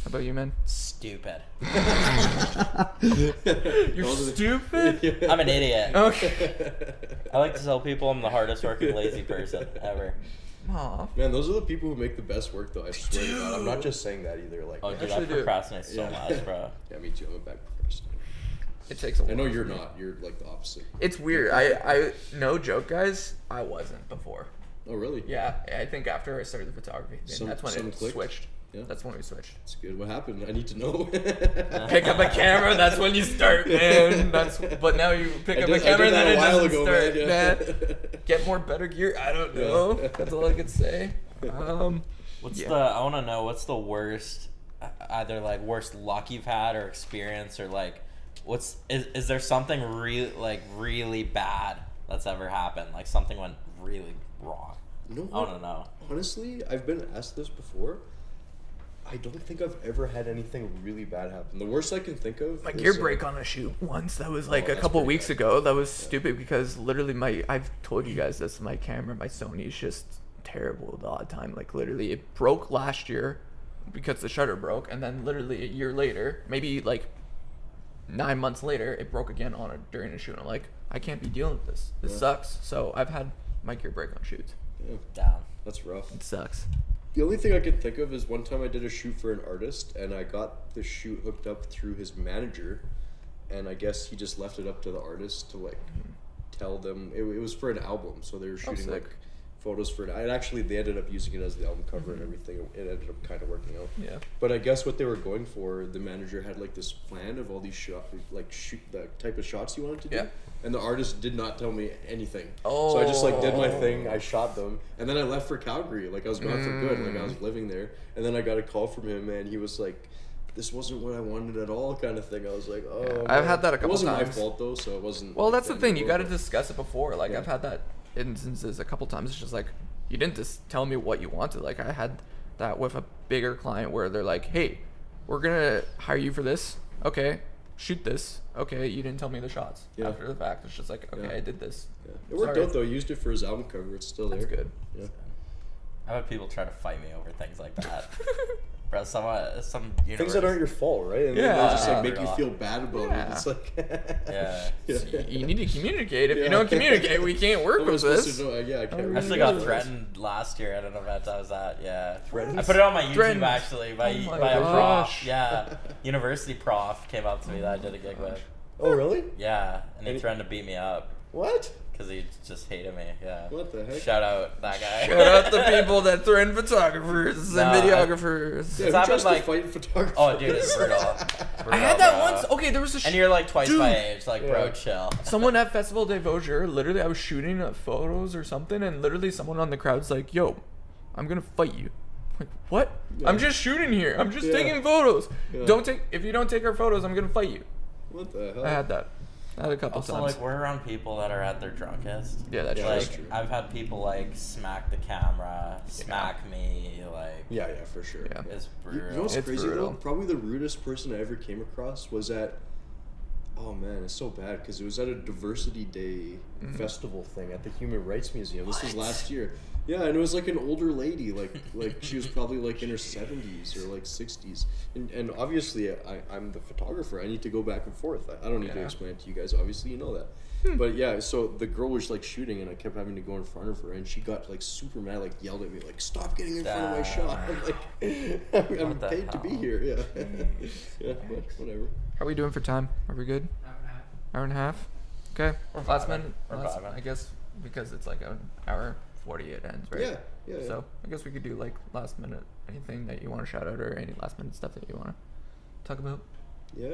How about you, man? Stupid. You're Those are the- stupid. I'm an idiot. Okay. I like to tell people I'm the hardest working lazy person ever. Aw. Man, those are the people who make the best work, though. I swear to God. I'm not just saying that either. Like, Oh, yeah, dude, I actually do. procrastinate so Yeah. much, bro. me too. I'm a bad procrastinator. It takes a while. I know for you're me. not. You're like the opposite. It's weird. I no joke, guys. I wasn't before. Oh, really? Yeah, I think after I started the photography, Some- that's when some it clicked? switched. Yeah. That's when we switched. It's good. What happened? I need to know. Pick up a camera. That's when you start, man. But now you pick up a camera and then it doesn't start, man. Get more better gear. I don't know. That's all I could say. What's Yeah. I want to know what's the worst, either like worst luck you've had or experience, or like, is there something really bad that's ever happened? Like something went really wrong. You know I what? want to know. Honestly, I've been asked this before. I don't think I've ever had anything really bad happen. The worst I can think of My is, gear break on a shoot once. That was like a that's couple pretty weeks bad. ago. That was stupid because literally I've told you guys this. My camera, my Sony is just terrible the odd time. Like literally, it broke last year because the shutter broke, and then literally a year later, maybe like 9 months later, it broke again during a shoot. I'm like, I can't be dealing with this. This Yeah. sucks. So I've had my gear break on shoots. Yeah, Down. that's rough. It sucks. The only thing I can think of is one time I did a shoot for an artist, and I got the shoot hooked up through his manager, and I guess he just left it up to the artist to like tell them it was for an album, so they were shooting sick. like photos for it. And actually, they ended up using it as the album cover and everything. It ended up kind of working out. Yeah. But I guess what they were going for, the manager had like this plan of all these the type of shots he wanted to do. Yeah. And the artist did not tell me anything. So I just like did my thing. I shot them, and then I left for Calgary. Like I was gone for good. Like I was living there, and then I got a call from him, and he was like, this wasn't what I wanted at all, kind of thing. I was like, oh. I've had that a couple It wasn't times. my fault though, so it wasn't. Well, like, that's the thing. You got to but- discuss it before. Like Yeah. I've had that instances a couple times. It's just like you didn't just tell me what you wanted. Like I had that with a bigger client where they're like, "Hey, we're gonna hire you for this. Okay, shoot this. Okay, you didn't tell me the shots Yeah. after the fact. It's just like, okay, Yeah. I did this. Yeah. It worked Sorry. out though. I used it for his album cover. It's still there. That's good. Yeah. I've had people try to fight me over things like that. Bro, some Things that aren't your fault, right? And Yeah. they just like Yeah. make you feel bad about Yeah. it. It's like. Yeah. Yeah. You need to communicate. If you Yeah. don't communicate, we can't work How am I with supposed this. to know? Yeah, I can't. I I really actually know got this. threatened last year at an event I was at. Yeah. Threatened? I put it on my YouTube Threatened. actually by, Oh my by a gosh. prof. Yeah. University prof came up to me that I did a gig with. Oh really? Yeah. And he Any- threatened to beat me up What? because he just hated me. Yeah. What the heck? Shout out that guy. Shout out the people that threaten photographers No, and I- videographers. Yeah, It's who happened, tries to like- fight photographers? Oh, dude, it's brutal. I had that bro. once. Okay, there was a. And you're like twice Dude. my age. Like, bro, Yeah. chill. Someone at Festival de Vaugir, literally, I was shooting photos or something, and literally someone on the crowd's like, "Yo, I'm gonna fight you." I'm like, what? Yeah. I'm just shooting here. I'm just Yeah. taking photos. Yeah. If you don't take our photos, I'm gonna fight you. What the hell? I had that. I had a couple Also, times. like, we're around people that are at their drunkest. Yeah, that's Yeah, true. that's Like, true. I've had people, like, smack the camera, smack me, like, Yeah, for sure. Yeah. it's You brutal. know what's It's crazy brutal. though? Probably the rudest person I ever came across was at. Oh man, it's so bad because it was at a Diversity Day festival thing at the Human Rights Museum. This was What? last year. Yeah, and it was like an older lady, like she was probably like in her 70s or like 60s. And obviously, I'm the photographer. I need to go back and forth. I don't need to Yeah. explain it to you guys. Obviously, you know that. But yeah, so the girl was like shooting, and I kept having to go in front of her, and she got like super mad, like yelled at me, like "Stop getting in front of my shot!" I'm like, I'm What the paid to be hell? here. Yeah, yeah, but whatever. How are we doing for time? Are we good? Hour and a half. Okay. We're Last vibing. minute. We're Last, vibing. I guess because it's like an hour 40 it ends, right? Yeah, yeah. So I guess we could do like last minute anything that you want to shout out or any last minute stuff that you want to talk about. Yeah.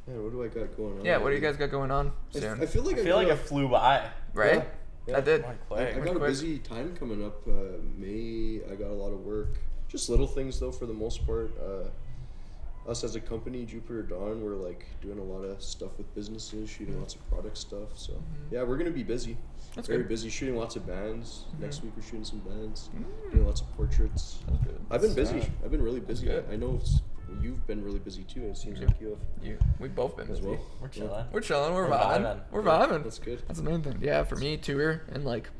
Man, what do I got going on? Yeah. What do you guys got going on I soon? feel like I feel like got it flew by. Right? Yeah. I did. Went I quick. got a quick. busy time coming up. May I got a lot of work. Just little things though, for the most part. Us as a company, Jupiter Dawn, we're like doing a lot of stuff with businesses, shooting lots of product stuff. So yeah, we're gonna be busy. That's Very good. busy, shooting lots of bands. Next week we're shooting some bands, doing lots of portraits. That's good. I've been That's, busy. I've been really busy. good. I know you've been really busy too. It seems Yeah. like you have We've both been as busy. well. We're Yeah. chilling. We're chilling. We're We're vibing. vibing. We're Yeah, vibing. that's good. That's the main thing. Yeah, for me, tour in like,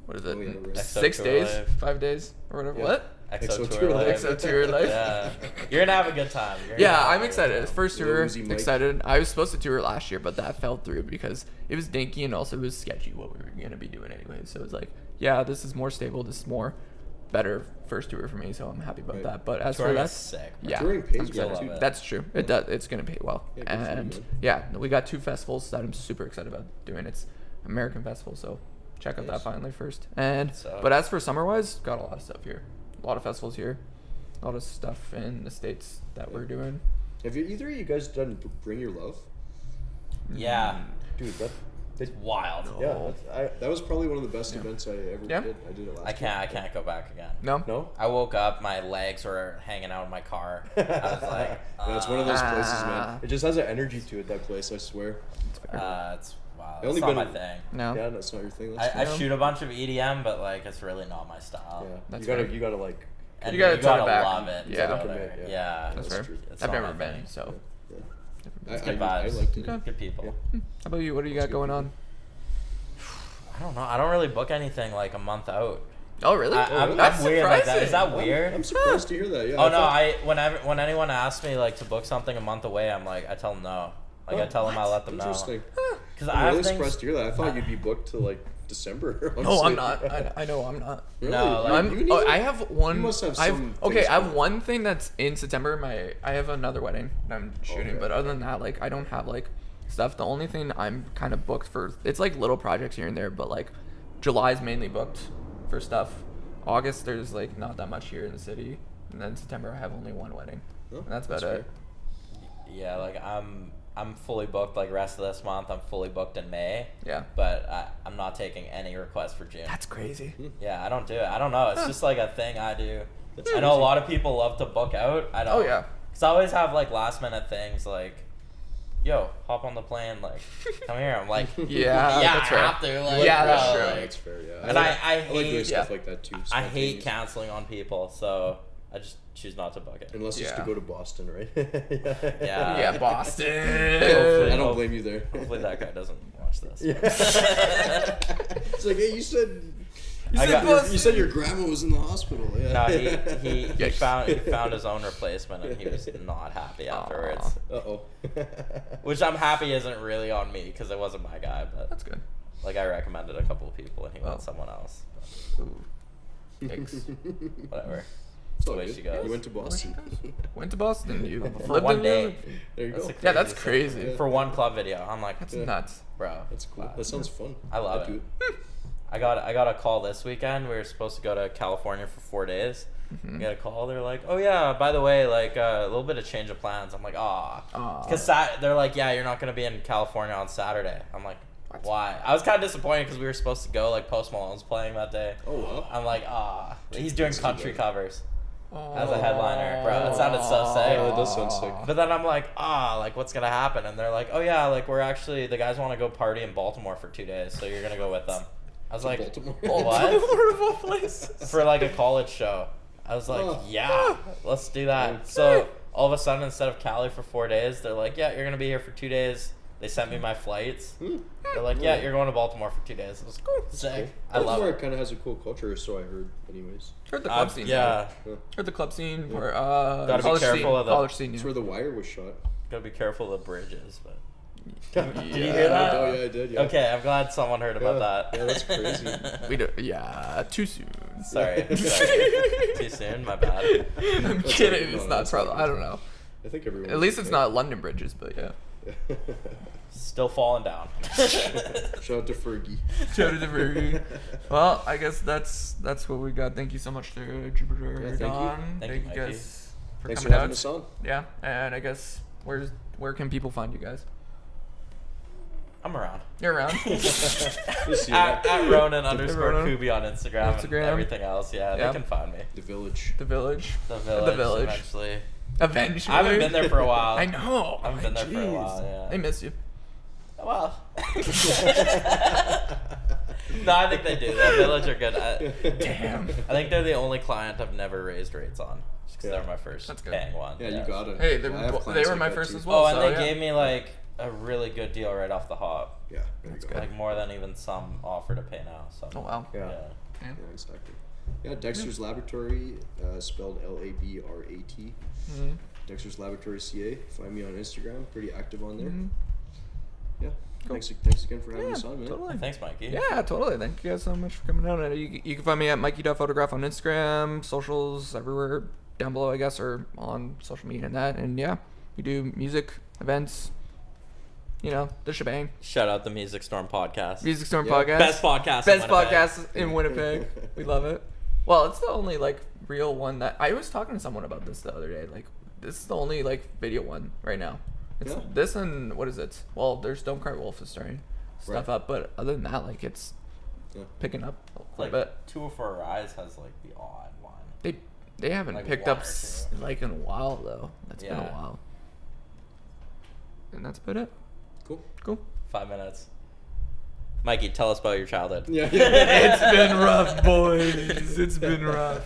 what is it? Oh, yeah, right. 6 Exo days, tour life. 5 days, or whatever. Yeah. What? EXO EXO tour tour life. life. EXO tour life. Yeah. You're gonna have a good time. You're gonna Yeah, have I'm a good excited. time. It's first Little tour. Uzi Mike. Excited. I was supposed to tour last year, but that fell through because it was dinky and also it was sketchy what we were gonna be doing anyway. So it's like, yeah, this is more stable. This is more better first tour for me. So I'm happy about Right. that. But as Touring for is that, sick. bro. yeah, Touring pays I'm well, excited. too. That's true. It does. It's gonna pay well. Yeah, good for you, And man. yeah, we got 2 festivals that I'm super excited about doing. It's American Festival, so check out Nice. that finally first. And So- but as for summer wise, got a lot of stuff here. A lot of festivals here. A lot of stuff in the States that we're doing. Have you either of you guys done Bring Your Love? Yeah. Dude, It's wild. yeah, that was probably one of the best Yeah. events I ever Yeah. did. I did it last I can't go back again. No? No? I woke up, my legs were hanging out in my car. I was like, Yeah, it's one of those places, Ah. man. It just has an energy to it, that place, I swear. it's wow. I That's only not been- my thing. No. Yeah, that's not your thing. That's I fine. shoot a bunch of EDM, but like it's really not my style. Yeah, That's you gotta, fair. you gotta like. And You gotta turn it back. love it. Yeah. to go Commit, there. yeah. Yeah. That's That's fair. true. It's I've not never my been, thing. so. Yeah. It's I good vibes. liked it. Okay. Good people. Yeah. How about you? What do you got good going people. on? I don't know. I don't really book anything like a month out. Oh, really? I'm That's weird like that. surprising. Is that weird? I'm surprised to hear that. Yeah. Oh no! thought- When anyone asks me like to book something a month away, I'm like I tell them no. Like I Oh, tell them I let them know. Interesting. Because I I'm have really things. surprised to hear that. I thought you'd be booked to like December. No, I'm honestly. not. I know I'm not. Really? No, like- I'm, You oh, need- I have one. You must have I've, some okay, things I have going. one thing that's in September. I have another wedding that I'm shooting, Okay. but other than that, like I don't have like stuff. The only thing I'm kind of booked for, it's like little projects here and there, but like July's mainly booked for stuff. August there's like not that much here in the city, and then September I have only one wedding. Oh, And that's about fair. it. Yeah, like I'm I'm fully booked like rest of this month. I'm fully booked in May. Yeah. But I'm not taking any requests for June. That's crazy. Yeah, I don't do it. I don't know. It's just like a thing I do. That's I know a crazy. lot of people love to book out. I don't. Oh, yeah. Because I always have like last minute things like, yo, hop on the plane, like, come here. I'm like, Yeah, yeah, that's I right. have to. Like, Yeah, that's bro, true. like- That's fair, yeah. And I like doing hate, stuff like that too. I hate spontaneous. canceling on people, so I just choose not to book it. Unless it's to Yeah. go to Boston, right? Yeah. Yeah, Boston. I don't blame you there. Hopefully that guy doesn't watch this. Yeah. It's like, hey, you said I you said your grandma was in the hospital. Yeah. No, he Yikes. found his own replacement and he was not happy afterwards. Uh-oh. Which I'm happy isn't really on me because it wasn't my guy, but That's good. like I recommended a couple of people and he Well. went someone else. Ooh. Yikes. Whatever. It's the all way good. she goes. You went to Boston. Went to Boston. You For lived one in day. There you That's go. a Yeah, that's crazy crazy. For one club video. I'm like, That's Yeah. nuts. bro. That's cool. That sounds fun. I love I'd it. do I got a call this weekend. We were supposed to go to California for 4 days. Mm-hmm. We got a call. They're like, "Oh yeah, by the way, like a little bit of change of plans." I'm like, Aw. because they're like, "Yeah, you're not gonna be in California on Saturday." I'm like, "Why?" I was kind of disappointed because we were supposed to go. Like Post Malone's playing that day. Oh wow. I'm like, he's doing That's country good. covers as a headliner, bro. It sounded so sick. Yeah, that does sound sick. But then I'm like, like what's gonna happen? And they're like, "Oh yeah, like we're actually the guys want to go party in Baltimore for 2 days, so you're gonna go with them." I was like, Baltimore. what? Horrible place. For like a college show. I was like, Oh. yeah, let's do that. Okay. So all of a sudden, instead of Cali for 4 days, they're like, yeah, you're gonna be here for 2 days. They sent me my flights. They're like, yeah, you're going to Baltimore for 2 days. It was sick. I love Baltimore it. kind of has a cool culture, so I heard. Anyways, Heard the club scene. Yeah, Heard the club scene. Or, Gotta be college careful scene. of the- College scene. that's Yeah. where The Wire was shot. gotta be careful of the bridges. But Did you hear that? Oh yeah, I did. Yeah. okay, I'm glad someone heard about that. Yeah, that's crazy. We do. Yeah, too soon. Sorry, too soon. My bad. I'm That's kidding. okay. No, It's not that's probably. okay. I don't know. I think everyone. At least it's not London bridges, but yeah. Still falling down. Shout out to Fergie. Shout out to Fergie. Well, I guess that's what we got. Thank you so much to Jupiter. Yeah, thank you. Don. Thank you, Mikey. guys for Thanks for coming having out. us on. Yeah, and I guess where can people find you guys? I'm around. You're around. We'll see you At at Ronin underscore Ronin. Kubi on Instagram, Instagram. and everything else. Yeah, Yeah. they can find me. the village. The village. The village. Village. Eventually. Eventually. I haven't been there for a while. I know. I haven't been there for a Jeez. while. Yeah. They miss you. Well. No, I think they do. The village are good. Damn. I think they're the only client I've never raised rates on. Just because Yeah. they're my first That's good. paying one. Yeah, you gotta. Hey, they I have were clients my like that first too. as well. Oh, and so, they yeah. gave me like a really good deal right off the hop. Yeah, there you go. good. Like more than even some offer to pay now. So. Oh wow. Yeah. Yeah. Yeah. Yeah, exactly. Yeah, Dexter's Laboratory, spelled Labrat. Mhm. Dexter's Laboratory CA. Find me on Instagram. Pretty active on there. Mhm. Yeah. Cool. Thanks again for having Yeah, us on, man. totally. Thanks, Mikey. Yeah, totally. Thank you guys so much for coming out. And you can find me at Mikey.photograph on Instagram, socials, everywhere down below, I guess, or on social media and that. And yeah, we do music, events, the shebang. Shout out the Music Storm podcast. Music Storm Yeah. podcast. Best podcast. Best in Winnipeg. podcast in Winnipeg. We love it. Well, it's the only real one that I was talking to someone about this the other day. This is the only video one right now. It's Yeah. this and what is it? Well, there's Don't Cry Wolf is starting stuff Right. up, but other than that, it's Yeah. picking up a Like little bit. 204 Rise has like the odd one. They haven't like picked one up or two. in a while though. That's been a Yeah. while. And that's about it. Cool. Cool. 5 minutes. Mikey, tell us about your childhood. Yeah. It's been rough, boys. It's been rough.